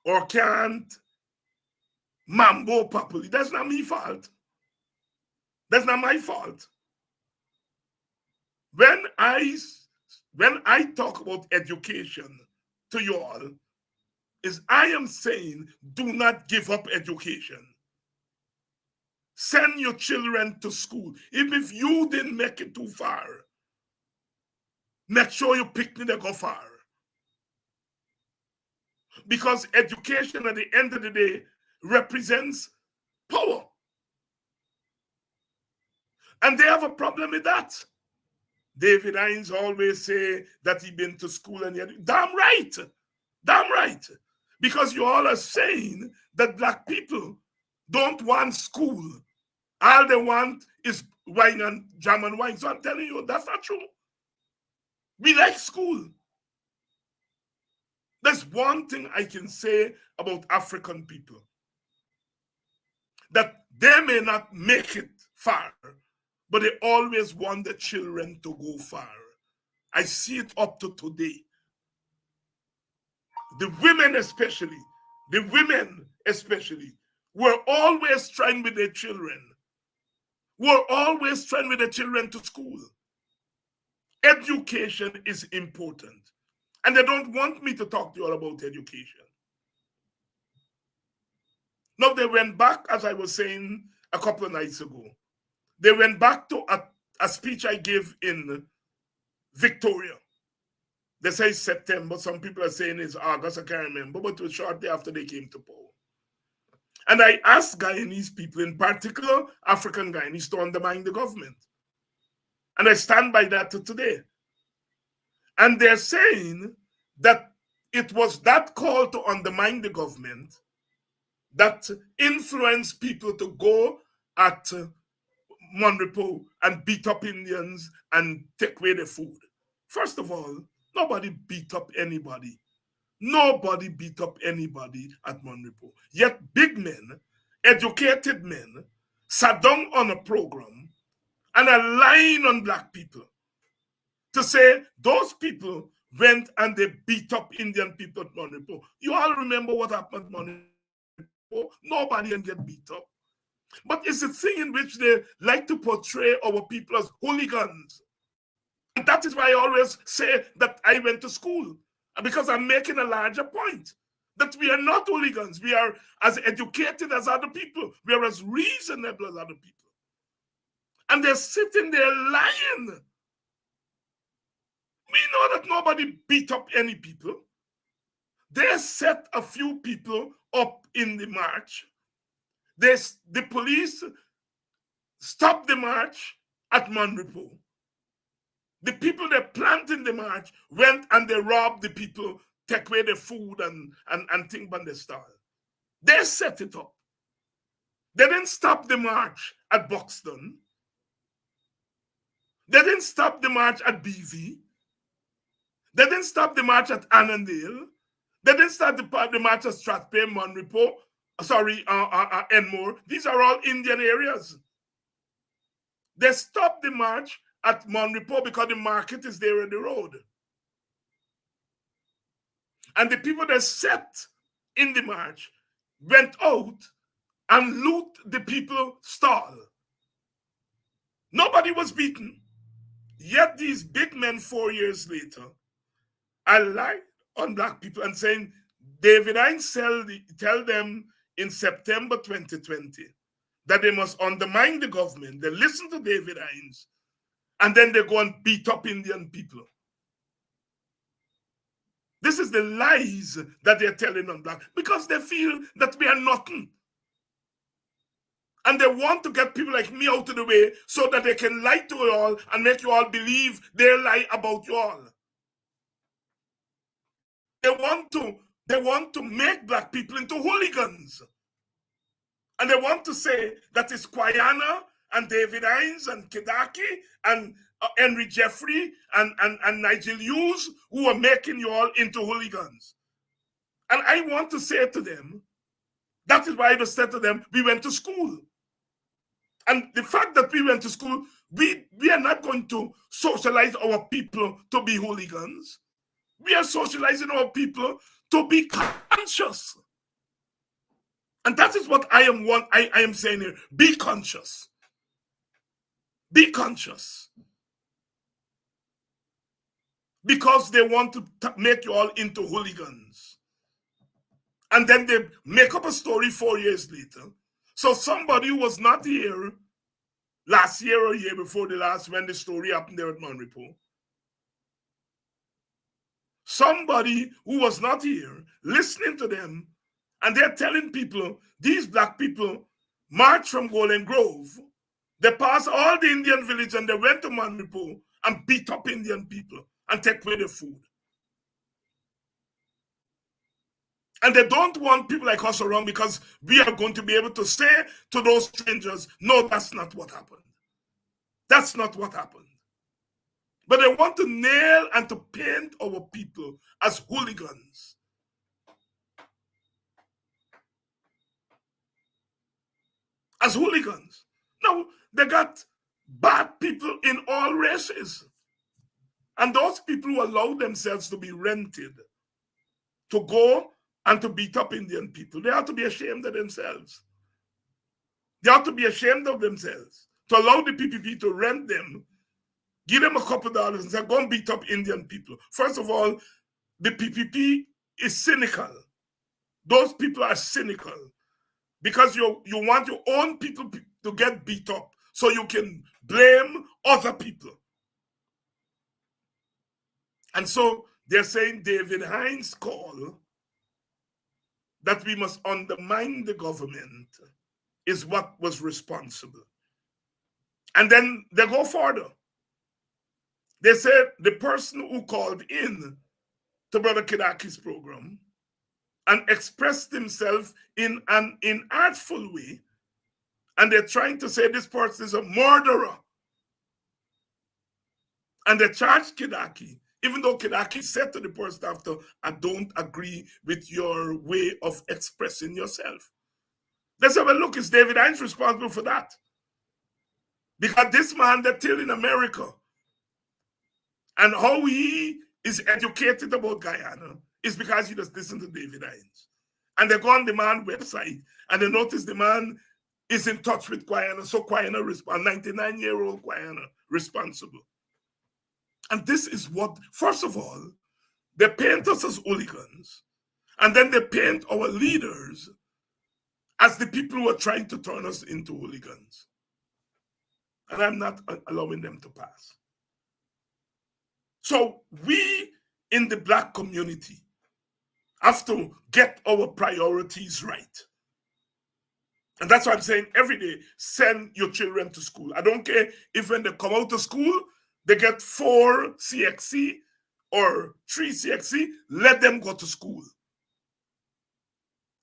or can't mambo properly, that's not my fault. That's not my fault. When I talk about education to you all, is I am saying do not give up education. Send your children to school. Even if you didn't make it too far, make sure you pick me to go far. Because education at the end of the day represents power. And they have a problem with that. David Hines always say that he been to school and yet, damn right. Damn right. Because you all are saying that black people don't want school. All they want is wine and jam and wine. So I'm telling you, that's not true. We like school. There's one thing I can say about African people. That they may not make it far, but they always want the children to go far. I see it up to today. The women especially, were always trying with their children. Were always trying with their children to school. Education is important. And they don't want me to talk to you all about education. Now they went back, as I was saying a couple of nights ago. They went back to a speech I gave in Victoria. They say September. Some people are saying it's August. I can't remember. But it was shortly after they came to power. And I asked Guyanese people, in particular African Guyanese, to undermine the government. And I stand by that to today. And they're saying that it was that call to undermine the government that influenced people to go at Monrepo and beat up Indians and take away their food. First of all, nobody beat up anybody. Nobody beat up anybody at Monrepo. Yet big men, educated men, sat down on a program and a line on black people to say those people went and they beat up Indian people at Monrepo. You all remember what happened at Monrepo? Nobody can get beat up. But it's a thing in which they like to portray our people as hooligans. And that is why I always say that I went to school. Because I'm making a larger point. That we are not hooligans. We are as educated as other people. We are as reasonable as other people. And they're sitting there lying. We know that nobody beat up any people. They set a few people up in the march. The police stopped the march at Monrepo. The people that planted the march went and they robbed the people, take away their food and things on their stall. They set it up. They didn't stop the march at Buxton. They didn't stop the march at BV. They didn't stop the march at Annandale. They didn't start the march at Strathpay, Monrepo, Enmore. These are all Indian areas. They stopped the march at Monrepo because the market is there on the road. And the people that sat in the march went out and loot the people's stall. Nobody was beaten. Yet these big men 4 years later are lying on black people and saying, David Hines tell them in September 2020 that they must undermine the government. They listen to David Hines and then they go and beat up Indian people. This is the lies that they're telling on black because they feel that we are nothing. And they want to get people like me out of the way so that they can lie to you all and make you all believe their lie about you all. They want to make black people into hooligans. And they want to say that it's Kwayana and David Hines and Kidaki and Henry Jeffrey and Nigel Hughes, who are making you all into hooligans. And I want to say to them, that is why I just said to them, we went to school. And the fact that we went to school, we are not going to socialize our people to be hooligans. We are socializing our people to be conscious. And that is what I am saying here. Be conscious. Be conscious. Because they want to make you all into hooligans. And then they make up a story 4 years later. So somebody who was not here last year or year before the last, when the story happened there at Monrepo, somebody who was not here listening to them, and they're telling people, these black people marched from Golden Grove, they passed all the Indian village and they went to Monrepo and beat up Indian people and take away their food. And they don't want people like us around because we are going to be able to say to those strangers, no, that's not what happened. That's not what happened. But they want to nail and to paint our people as hooligans. As hooligans. No, they got bad people in all races. And those people who allow themselves to be rented to go and to beat up Indian people, they have to be ashamed of themselves. They have to be ashamed of themselves to allow the PPP to rent them, give them a couple dollars and say, go and beat up Indian people. First of all, the PPP is cynical. Those people are cynical because you want your own people to get beat up so you can blame other people. And so they're saying David Hines' call that we must undermine the government is what was responsible. And then they go further. They said the person who called in to Brother Kidaki's program and expressed himself in an inartful way, and they're trying to say this person is a murderer. And they charged Kidaki, even though Kidaki said to the person after, I don't agree with your way of expressing yourself. They said, well, look, is David Hines responsible for that? Because this man, they're still in America. And how he is educated about Guyana is because he just listened to David Hines. And they go on the man website and they notice the man is in touch with Guyana. So Guyana, 99-year-old Guyana, responsible. And this is what, first of all, they paint us as hooligans. And then they paint our leaders as the people who are trying to turn us into hooligans. And I'm not allowing them to pass. So we in the black community have to get our priorities right. And that's why I'm saying every day, send your children to school. I don't care if when they come out of school, they get 4 CXC or 3 CXC, let them go to school.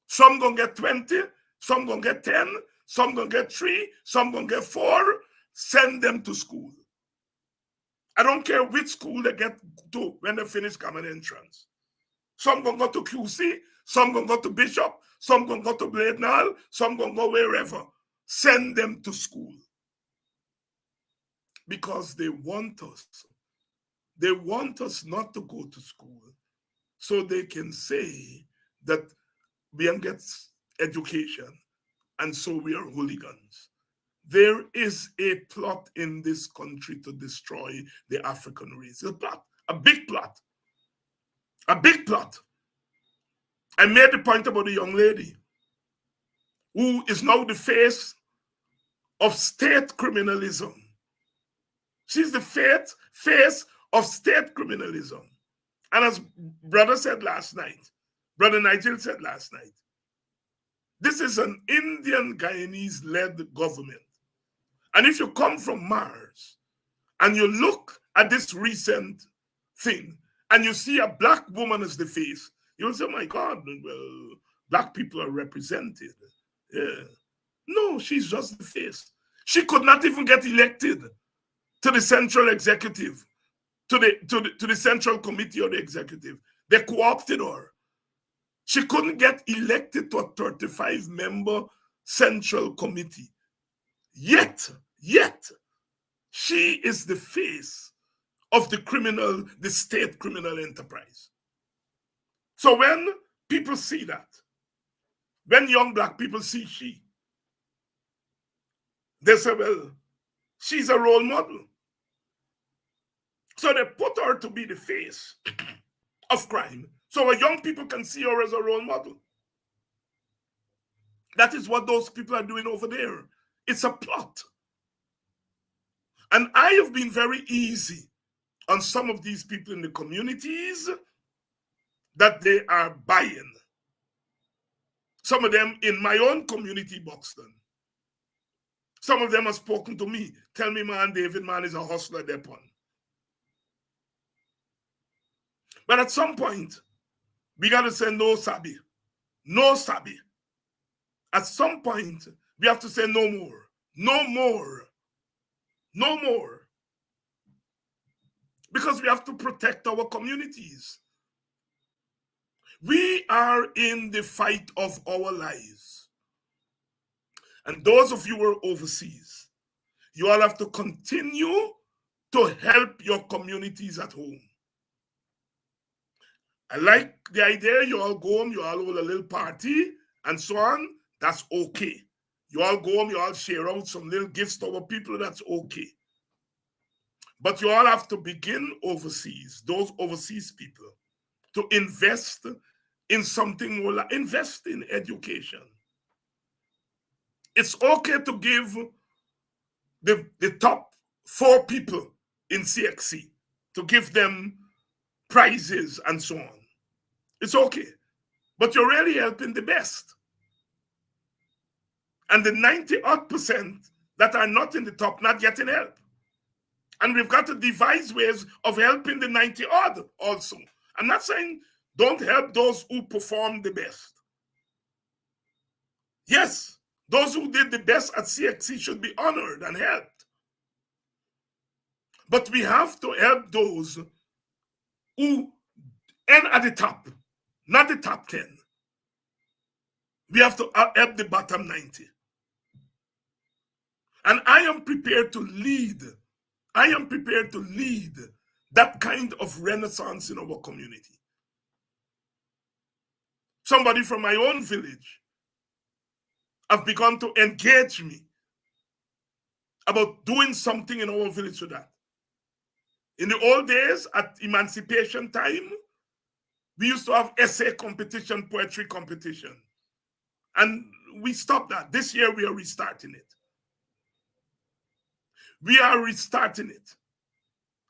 Some gonna get 20, some gonna get 10, some gonna get 3, some gonna get 4. Send them to school. I don't care which school they get to when they finish common entrance. Some gonna go to QC, some gonna go to Bishop, some gonna go to Bladenhall, some gonna go wherever. Send them to school. Because they want us. They want us not to go to school so they can say that we don't get education and so we are hooligans. There is a plot in this country to destroy the African race. A plot, a big plot. A big plot. I made the point about a young lady who is now the face of state criminalism. She's the face of state criminalism. And as brother said last night, Brother Nigel said last night, this is an Indian Guyanese-led government. And if you come from Mars and you look at this recent thing and you see a black woman as the face, you'll say, oh my God, well, black people are represented. Yeah. No, she's just the face. She could not even get elected to the central executive, to the central committee of the executive. They co-opted her. She couldn't get elected to a 35-member central committee. Yet, she is the face of the state criminal enterprise. So when people see that, when young black people see she, they say, well, she's a role model. So they put her to be the face of crime, so our young people can see her as a role model. That is what those people are doing over there. It's a plot. And I have been very easy on some of these people in the communities that they are buying. Some of them in my own community, Buxton. Some of them have spoken to me. Tell me, man, David, man, is a hustler, Depon. But at some point, we got to say no, Sabi. No, Sabi. At some point, we have to say no more. No more. No more. Because we have to protect our communities. We are in the fight of our lives. And those of you who are overseas, you all have to continue to help your communities at home. I like the idea, you all go home, you all hold a little party, and so on. That's okay. You all go home, you all share out some little gifts to our people, that's okay. But you all have to begin overseas, those overseas people, to invest in something more, like invest in education. It's okay to give the top 4 people in CXC, to give them prizes and so on. It's okay. But you're really helping the best. And the 90% that are not in the top, not getting help. And we've got to devise ways of helping the 90-odd also. I'm not saying don't help those who perform the best. Yes, those who did the best at CXC should be honored and helped. But we have to help those who end at the top, not the top 10. We have to help the bottom 90. And I am prepared to lead. I am prepared to lead that kind of renaissance in our community. Somebody from my own village have begun to engage me about doing something in our village for that. In the old days, at emancipation time, we used to have essay competition, poetry competition. And we stopped that. This year, we are restarting it. We are restarting it.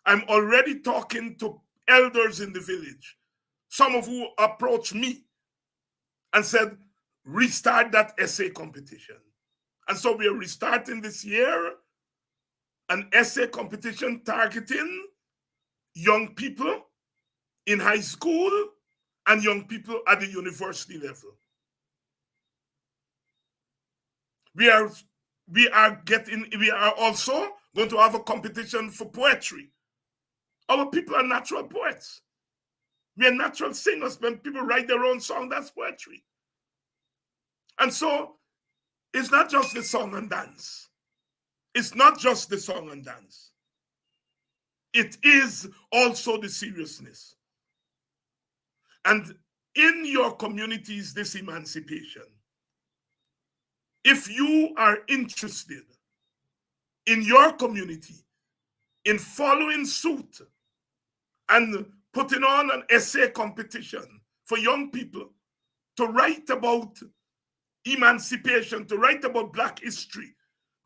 I'm already talking to elders in the village, some of who approached me and said, restart that essay competition. And so we are restarting this year an essay competition targeting young people in high school and young people at the university level. We are also going to have a competition for poetry. Our people are natural poets. We are natural singers. When people write their own song, that's poetry. And so it's not just the song and dance. It's not just the song and dance. It is also the seriousness. And in your communities, this emancipation, if you are interested in your community in following suit and putting on an essay competition for young people to write about emancipation, to write about Black history,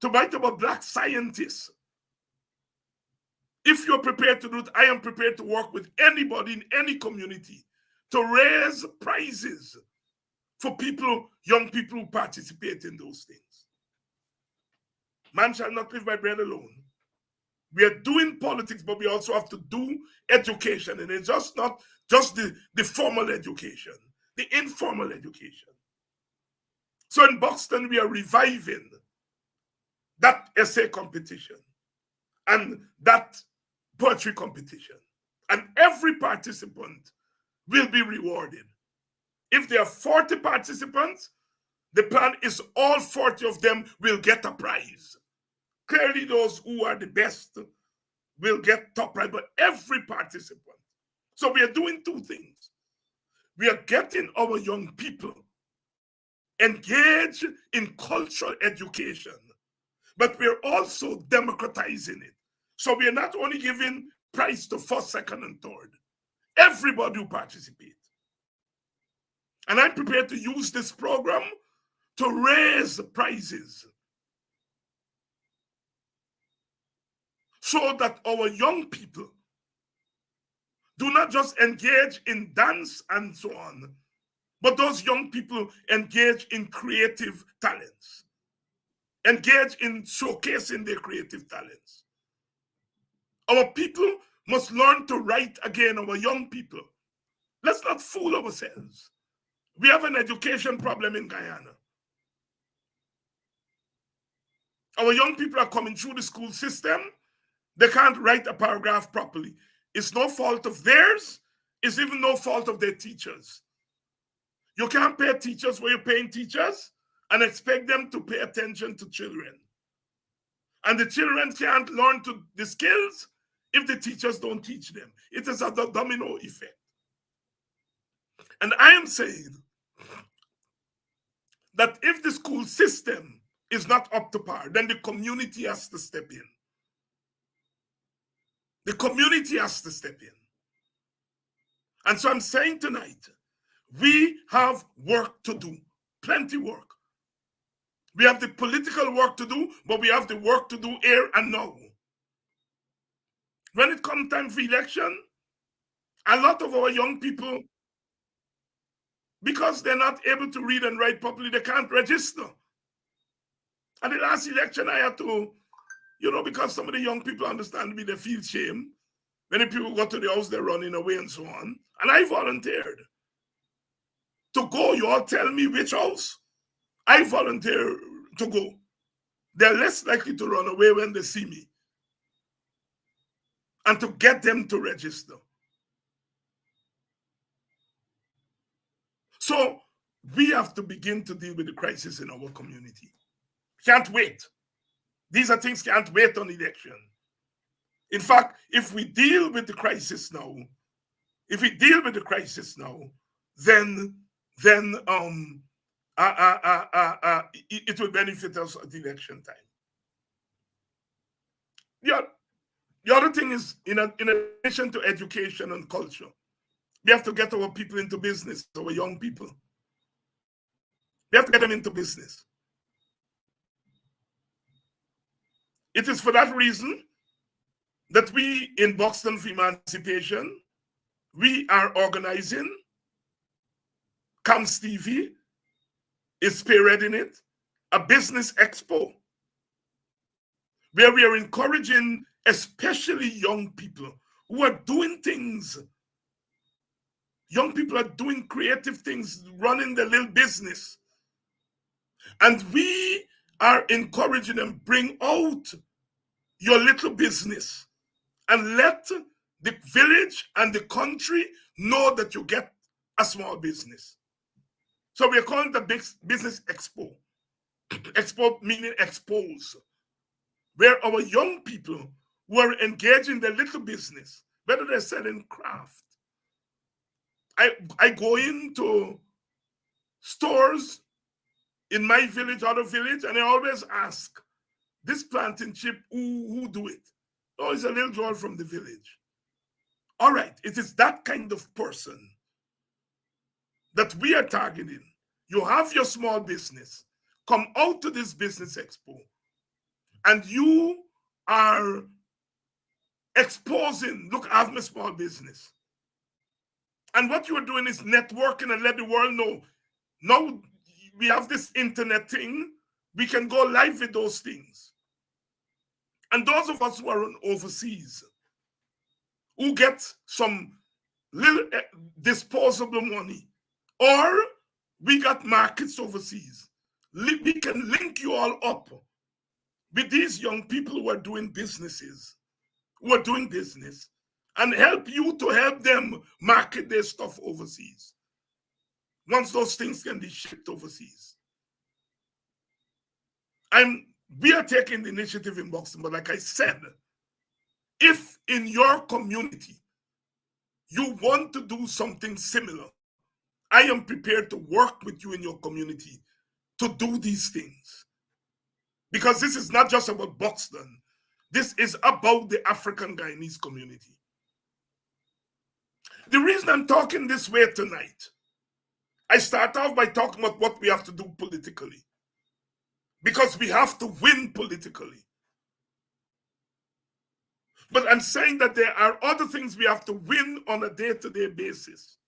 to write about Black scientists, if you're prepared to do it, I am prepared to work with anybody in any community to raise prizes for people, young people who participate in those things. Man shall not live by bread alone. We are doing politics, but we also have to do education. And it's just not just the formal education, the informal education. So in Buxton, we are reviving that essay competition. and that poetry competition. And every participant will be rewarded. If there are 40 participants, the plan is all 40 of them will get a prize. Clearly, those who are the best will get top prize, but every participant. So we are doing two things. We are getting our young people engaged in cultural education, but we're also democratizing it. So we are not only giving prize to first, second, and third. Everybody who participates. And I'm prepared to use this program to raise the prizes so that our young people do not just engage in dance and so on, but those young people engage in creative talents, engage in showcasing their creative talents. Our people must learn to write again, our young people. Let's not fool ourselves. We have an education problem in Guyana. Our young people are coming through the school system. They can't write a paragraph properly. It's no fault of theirs. It's even no fault of their teachers. You can't pay teachers where you're paying teachers and expect them to pay attention to children. And the children can't learn the skills if the teachers don't teach them. It is a domino effect. And I am saying that if the school system is not up to par, then the community has to step in. The community has to step in. And so I'm saying tonight, we have work to do, plenty work. We have the political work to do, but we have the work to do here and now. When it comes time for election, a lot of our young people, because they're not able to read and write properly, they can't register. At the last election, I had to, because some of the young people understand me, they feel shame. Many people go to the house, they're running away and so on. And I volunteered to go. You all tell me which house. I volunteer to go. They're less likely to run away when they see me. And to get them to register. So we have to begin to deal with the crisis in our community. Can't wait. These are things can't wait on election. In fact, if we deal with the crisis now, then it will benefit us at election time. The other thing is, in addition to education and culture, we have to get our people into business, our young people. We have to get them into business. It is for that reason that we in Boston for Emancipation, we are organizing, Cam Stevie is spearheading it, a business expo, where we are encouraging especially young people who are doing things. Young people are doing creative things, running their little business. And we are encouraging them, bring out your little business and let the village and the country know that you get a small business. So we are calling the big business expo. Expo meaning expose, where our young people who are engaged in their little business, whether they're selling craft. I go into stores in my village, other village, and I always ask, this planting chip, who do it? Oh, it's a little girl from the village. All right, it is that kind of person that we are targeting. You have your small business. Come out to this business expo. And you are exposing, look, I have my small business. And what you are doing is networking and let the world know. Now we have this internet thing. We can go live with those things. And those of us who are overseas, who get some little disposable money, or we got markets overseas, we can link you all up with these young people who are doing businesses, who are doing business, and help you to help them market their stuff overseas. Once those things can be shipped overseas. We are taking the initiative in Buxton, but like I said, if in your community you want to do something similar, I am prepared to work with you in your community to do these things. Because this is not just about Buxton. This is about the African Guyanese community. The reason I'm talking this way tonight, I start off by talking about what we have to do politically. Because we have to win politically. But I'm saying that there are other things we have to win on a day-to-day basis.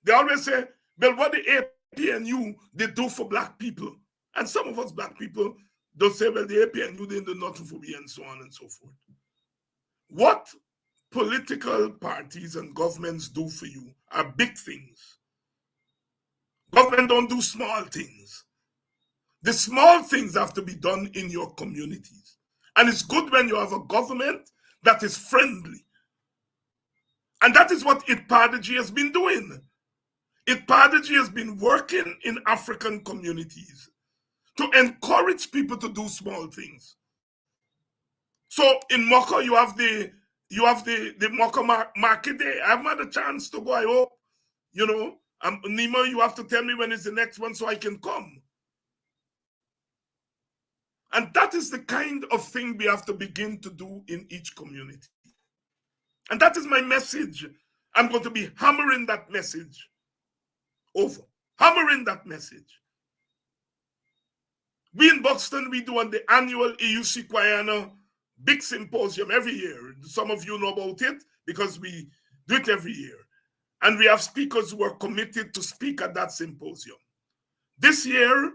They always say, well, what the APNU did do for black people. And some of us black people don't say, well, the APNU didn't do nothing for me, and so on and so forth. What political parties and governments do for you are big things. Government don't do small things. The small things have to be done in your communities. And it's good when you have a government that is friendly. And that is what ITPADG has been doing. ITPADG has been working in African communities to encourage people to do small things. So in Mocha, you have the Mocha Market Day. I haven't had a chance to go, I hope. You know, Nima, you have to tell me when is the next one so I can come. And that is the kind of thing we have to begin to do in each community. And that is my message. I'm going to be hammering that message over. Hammering that message. We in Buxton, we do on the annual EUC Kwayana big symposium every year. Some of you know about it because we do it every year. And we have speakers who are committed to speak at that symposium. This year,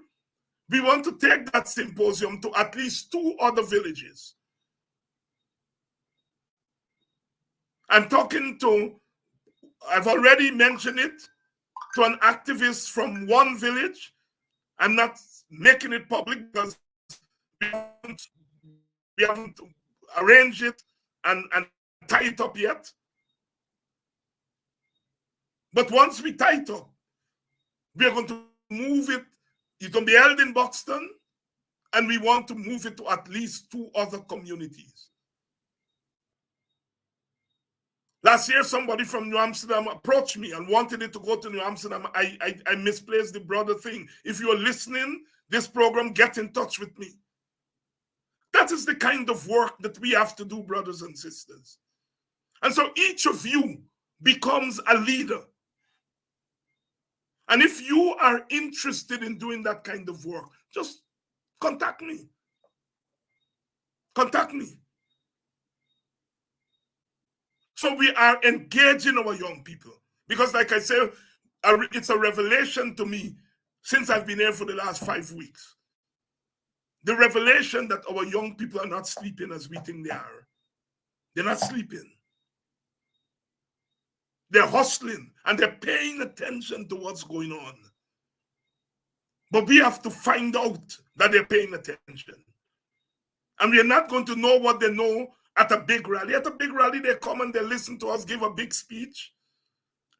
we want to take that symposium to at least 2 other villages. I'm talking to, I've already mentioned it, to an activist from one village. I'm not making it public because we haven't arranged it and tie it up yet. But once we tie it up, we are going to move it. It's going to be held in Buxton, and we want to move it to at least 2 other communities. Last year, somebody from New Amsterdam approached me and wanted it to go to New Amsterdam. I misplaced the broader thing. If you are listening, this program, get in touch with me. That is the kind of work that we have to do, brothers and sisters. And so each of you becomes a leader. And if you are interested in doing that kind of work, just contact me. Contact me. So we are engaging our young people. Because like I said, it's a revelation to me since I've been here for the last 5 weeks. The revelation that our young people are not sleeping as we think they are. They're not sleeping. They're hustling and they're paying attention to what's going on. But we have to find out that they're paying attention. And we're not going to know what they know at a big rally. At a big rally, they come and they listen to us give a big speech.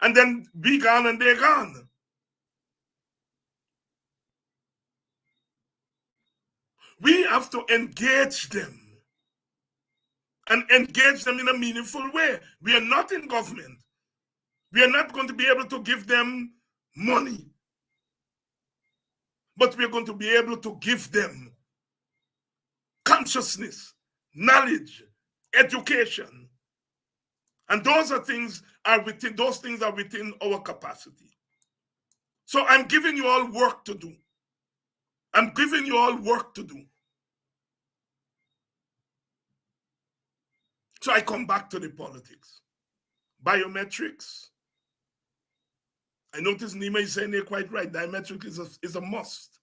And then be gone and they're gone. We have to engage them. And engage them in a meaningful way. We are not in government. We are not going to be able to give them money. But we are going to be able to give them consciousness, knowledge, education. And those things are within our capacity. So I'm giving you all work to do. I'm giving you all work to do. So I come back to the politics. Biometrics. I notice Nima is saying it quite right. Biometrics is a must.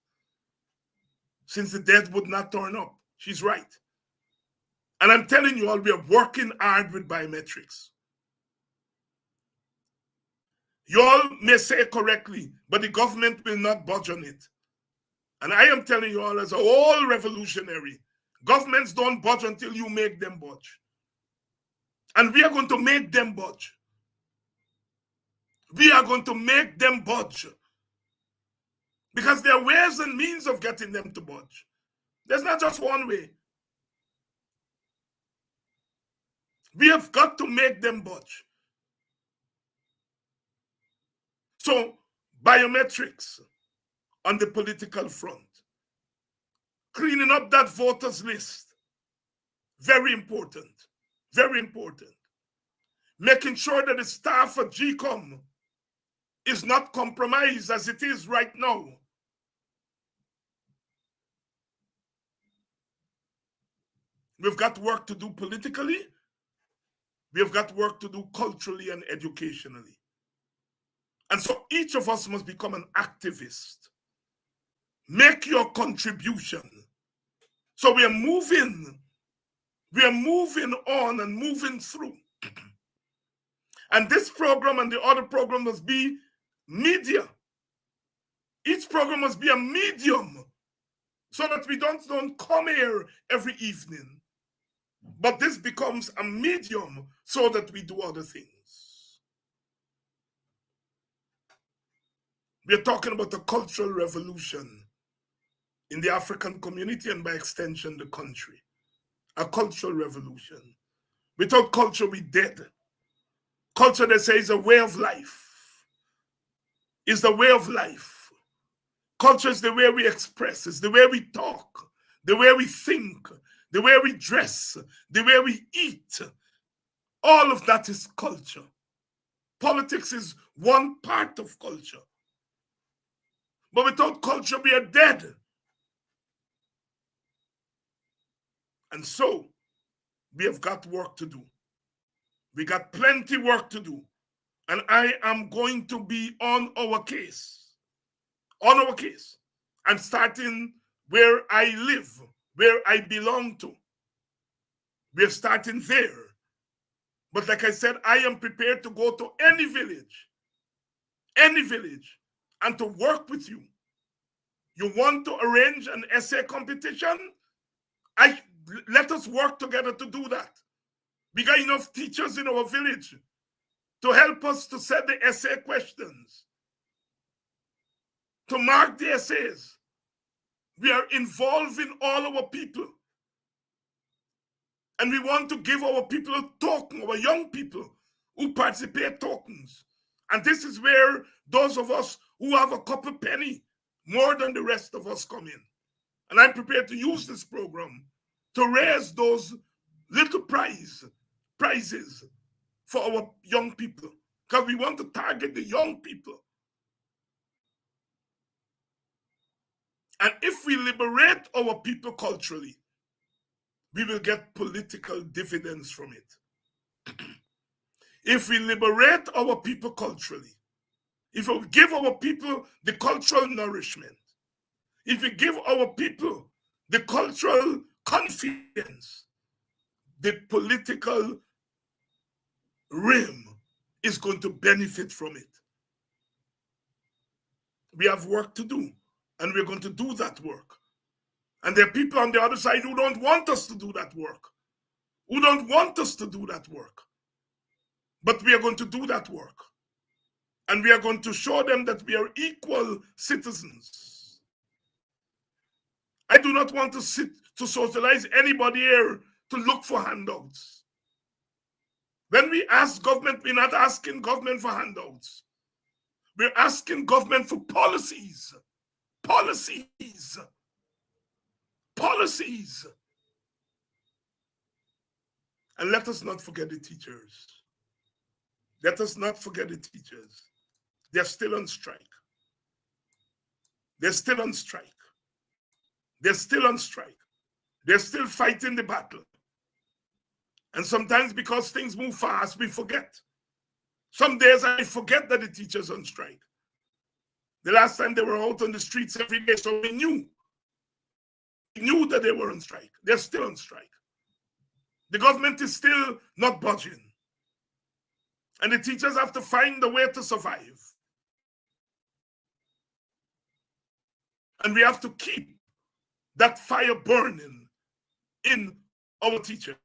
Since the death would not turn up. She's right. And I'm telling you all, we are working hard with biometrics. You all may say correctly, but the government will not budge on it. And I am telling you all, as a whole revolutionary, governments don't budge until you make them budge. And we are going to make them budge. We are going to make them budge. Because there are ways and means of getting them to budge. There's not just one way. We have got to make them budge. So, biometrics on the political front. Cleaning up that voters list. Very important. Very important. Making sure that the staff at GCOM is not compromised as it is right now. We've got work to do politically. We've got work to do culturally and educationally. And so each of us must become an activist. Make your contribution. So we are moving on and moving through. And this program and the other program must be media. Each program must be a medium so that we don't come here every evening. But this becomes a medium so that we do other things. We're talking about a cultural revolution in the African community and by extension the country. A cultural revolution. Without culture, we're dead. Culture, they say, is a way of life. Is the way of life. Culture is the way we express, it's the way we talk, the way we think, the way we dress, the way we eat. All of that is culture. Politics is one part of culture. But without culture, we are dead. And so, we have got work to do. We got plenty work to do. And I am going to be on our case. On our case. I'm starting where I live, where I belong to. We're starting there. But like I said, I am prepared to go to any village, and to work with you. You want to arrange an essay competition? Let us work together to do that. We got enough teachers in our village to help us to set the essay questions, to mark the essays. We are involving all our people. And we want to give our people a token, our young people who participate tokens. And this is where those of us who have a couple penny more than the rest of us come in. And I'm prepared to use this program to raise those little prizes for our young people. Because we want to target the young people. And if we liberate our people culturally, we will get political dividends from it. If we liberate our people culturally, if we give our people the cultural nourishment, if we give our people the cultural confidence, the political realm is going to benefit from it. We have work to do, and we're going to do that work. And there are people on the other side who don't want us to do that work, who don't want us to do that work. But we are going to do that work. And we are going to show them that we are equal citizens. I do not want to socialize anybody here to look for handouts. When we ask government, we're not asking government for handouts. We're asking government for policies. Policies. Policies. And let us not forget the teachers. Let us not forget the teachers. They're still on strike. They're still on strike. They're still on strike. They're still fighting the battle. And sometimes because things move fast, we forget. Some days I forget that the teachers are on strike. The last time they were out on the streets every day, so we knew that they were on strike. They're still on strike. The government is still not budging. And the teachers have to find a way to survive. And we have to keep that fire burning in our teachers.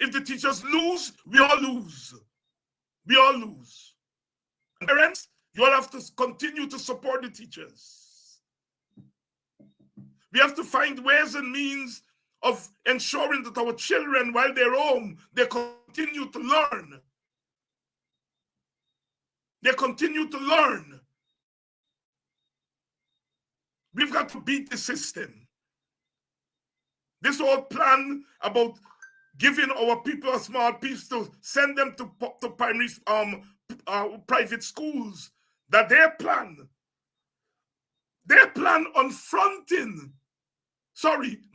If the teachers lose, we all lose. We all lose. And parents, you all have to continue to support the teachers. We have to find ways and means of ensuring that our children, while they're home, they continue to learn. They continue to learn. We've got to beat the system. This whole plan about giving our people a small piece to send them to primary private schools, that their plan on fronting,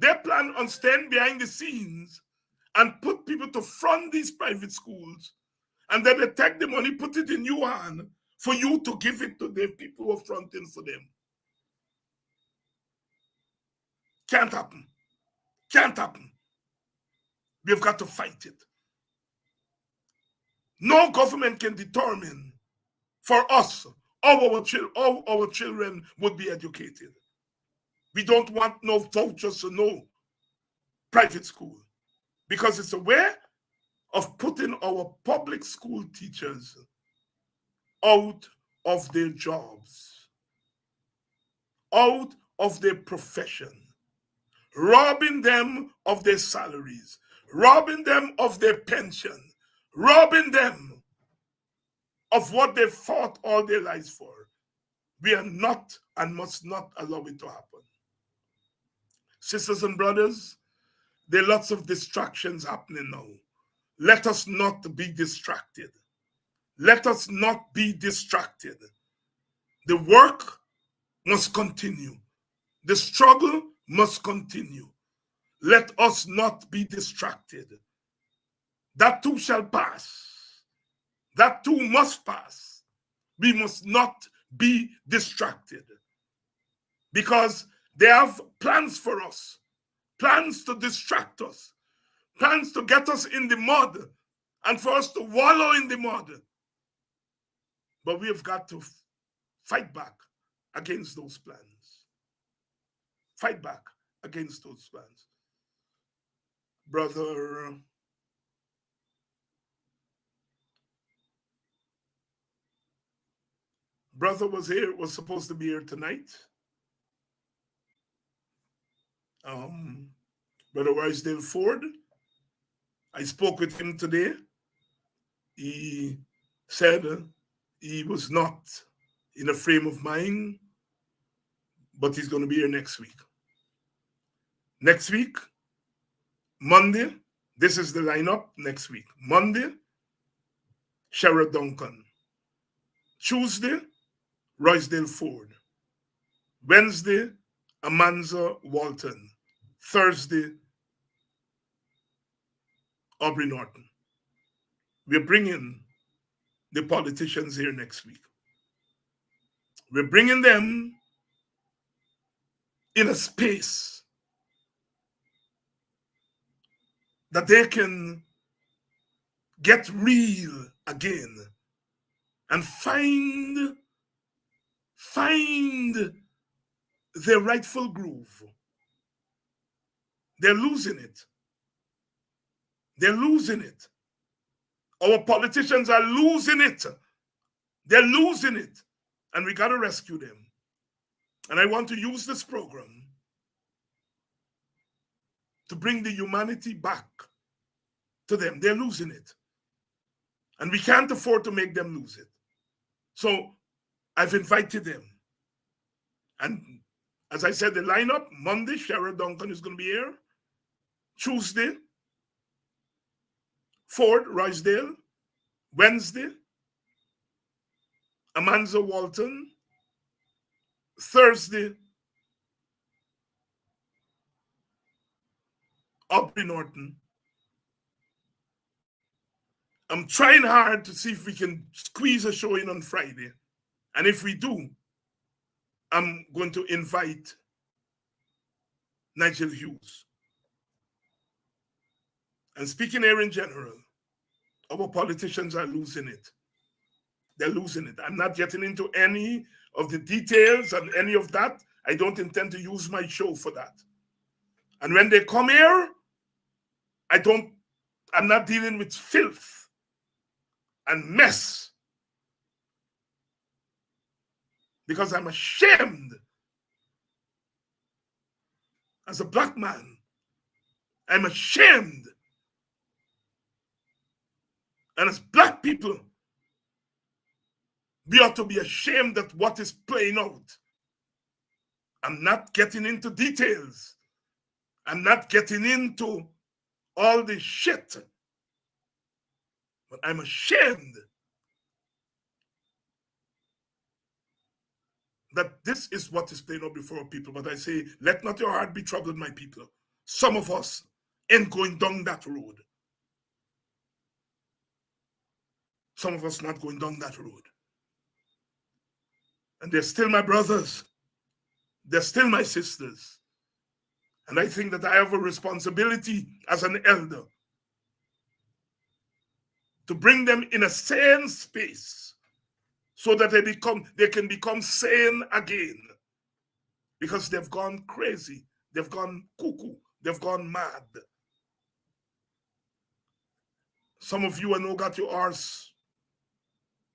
their plan on staying behind the scenes and put people to front these private schools, and then they take the money, put it in your hand for you to give it to the people who are fronting for them. Can't happen. Can't happen. We've got to fight it. No government can determine for us how our children would be educated. We don't want no vouchers or no private school, because it's a way of putting our public school teachers out of their jobs, out of their profession, robbing them of their salaries, robbing them of their pension, robbing them of what they fought all their lives for. We are not and must not allow it to happen. Sisters and brothers, there are lots of distractions happening now. Let us not be distracted. Let us not be distracted. The work must continue. The struggle must continue. Let us not be distracted. That too shall pass. That too must pass. We must not be distracted, because they have plans for us, plans to distract us, plans to get us in the mud and for us to wallow in the mud. But we have got to fight back against those plans. Fight back against those plans. Brother was supposed to be here tonight. Brother Rysdale Ford, I spoke with him today. He said he was not in a frame of mind, but he's going to be here next week. Next week, Monday, this is the lineup next week. Monday, Sherrod Duncan. Tuesday, Rysdale Ford. Wednesday, Amanza Walton. Thursday, Aubrey Norton. We're bringing the politicians here next week. We're bringing them in a space that they can get real again and find their rightful groove. They're losing it. They're losing it. Our politicians are losing it. They're losing it. And we got to rescue them. And I want to use this program to bring the humanity back to them. They're losing it. And we can't afford to make them lose it. So I've invited them. And as I said, the lineup, Monday, Sherrod Duncan is going to be here. Tuesday, Ford, Rysdale. Wednesday, Amanza Walton. Thursday, Aubrey Norton. I'm trying hard to see if we can squeeze a show in on Friday. And if we do, I'm going to invite Nigel Hughes. And speaking here in general, our politicians are losing it. They're losing it. I'm not getting into any of the details and any of that. I don't intend to use my show for that. And when they come here, I'm not dealing with filth and mess, because I'm ashamed as a black man. I'm ashamed. And as black people, we ought to be ashamed at what is playing out. I'm not getting into details. I'm not getting into all the shit. But I'm ashamed that this is what is playing out before people. But I say, let not your heart be troubled, my people. Some of us ain't going down that road. Some of us not going down that road. And they're still my brothers. They're still my sisters. And I think that I have a responsibility as an elder to bring them in a sane space so that they can become sane again. Because they've gone crazy. They've gone cuckoo. They've gone mad. Some of you, I know, got your arse.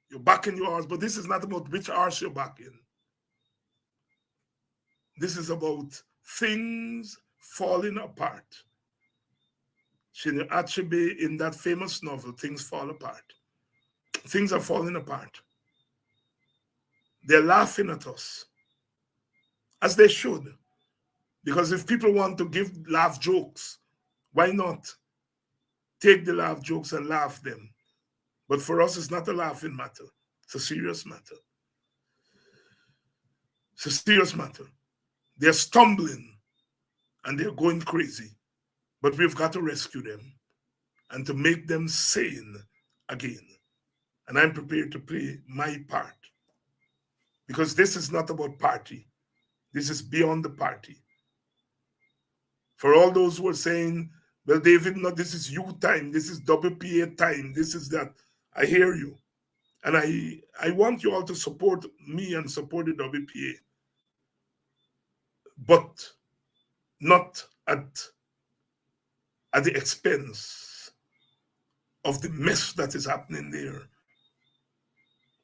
You're backing your arse, but this is not about which arse you're backing. This is about things falling apart. Chinua Achebe, in that famous novel, Things Fall Apart. Things are falling apart. They're laughing at us, as they should. Because if people want to give laugh jokes, why not take the laugh jokes and laugh them? But for us, it's not a laughing matter. It's a serious matter. It's a serious matter. They're stumbling and they're going crazy. But we've got to rescue them and to make them sane again. And I'm prepared to play my part. Because this is not about party. This is beyond the party. For all those who are saying, well, David, no, this is you time. This is WPA time. This is that. I hear you. And I want you all to support me and support the WPA. But not at the expense of the mess that is happening there.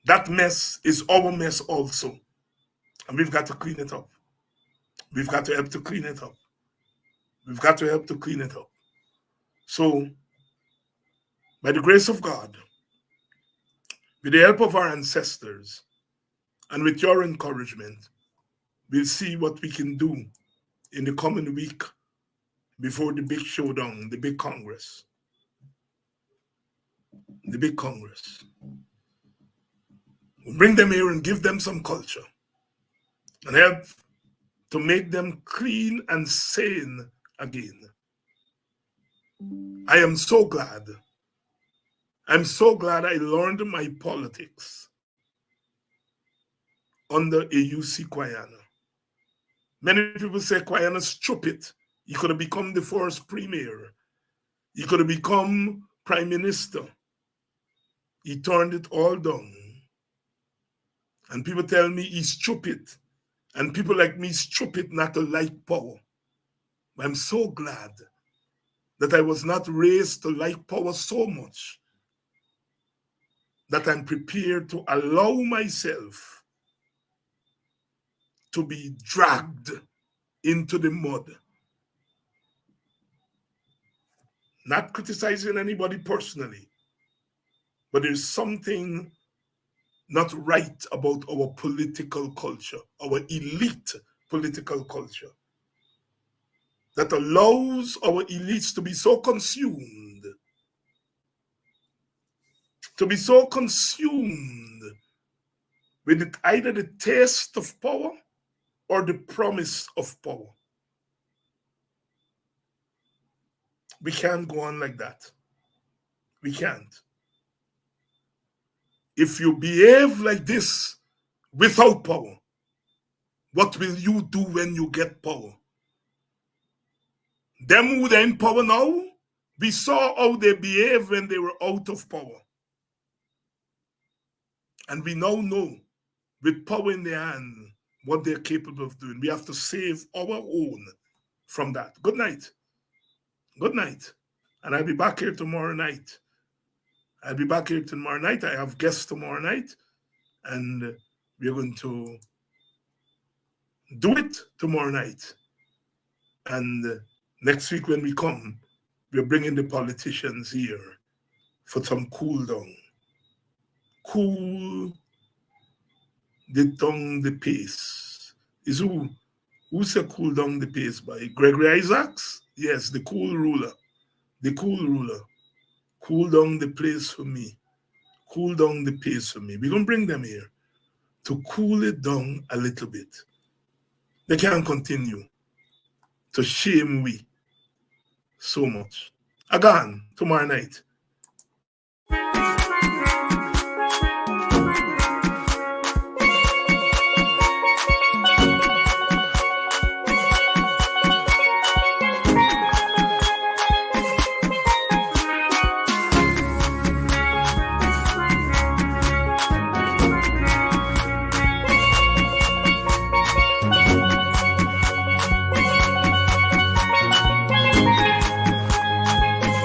That mess is our mess also. And we've got to clean it up. We've got to help to clean it up. We've got to help to clean it up. So, by the grace of God, with the help of our ancestors, and with your encouragement, we'll see what we can do in the coming week before the big showdown, the big Congress. The big Congress. We'll bring them here and give them some culture and help to make them clean and sane again. I am so glad. I'm so glad I learned my politics under AUC Kwayana. Many people say Kwayana's stupid. He could have become the first premier. He could have become prime minister. He turned it all down. And people tell me he's stupid. And people like me stupid not to like power. I'm so glad that I was not raised to like power so much that I'm prepared to allow myself to be dragged into the mud. Not criticizing anybody personally, but there's something not right about our political culture, our elite political culture, that allows our elites to be so consumed, with either the taste of power or the promise of power. We can't go on like that. We can't. If you behave like this without power, what will you do when you get power? Them who are in power now, we saw how they behave when they were out of power. And we now know, with power in their hand, what they're capable of doing. We have to save our own from that. Good night. Good night. And I'll be back here tomorrow night. I have guests tomorrow night. And we're going to do it tomorrow night. And next week when we come, we're bringing the politicians here for some cool down. Cool down the pace. Is who said cool down the pace by Gregory Isaacs? Yes, the cool ruler. The cool ruler. Cool down the place for me. Cool down the pace for me. We're going to bring them here to cool it down a little bit. They can't continue to shame we so much. Again, tomorrow night,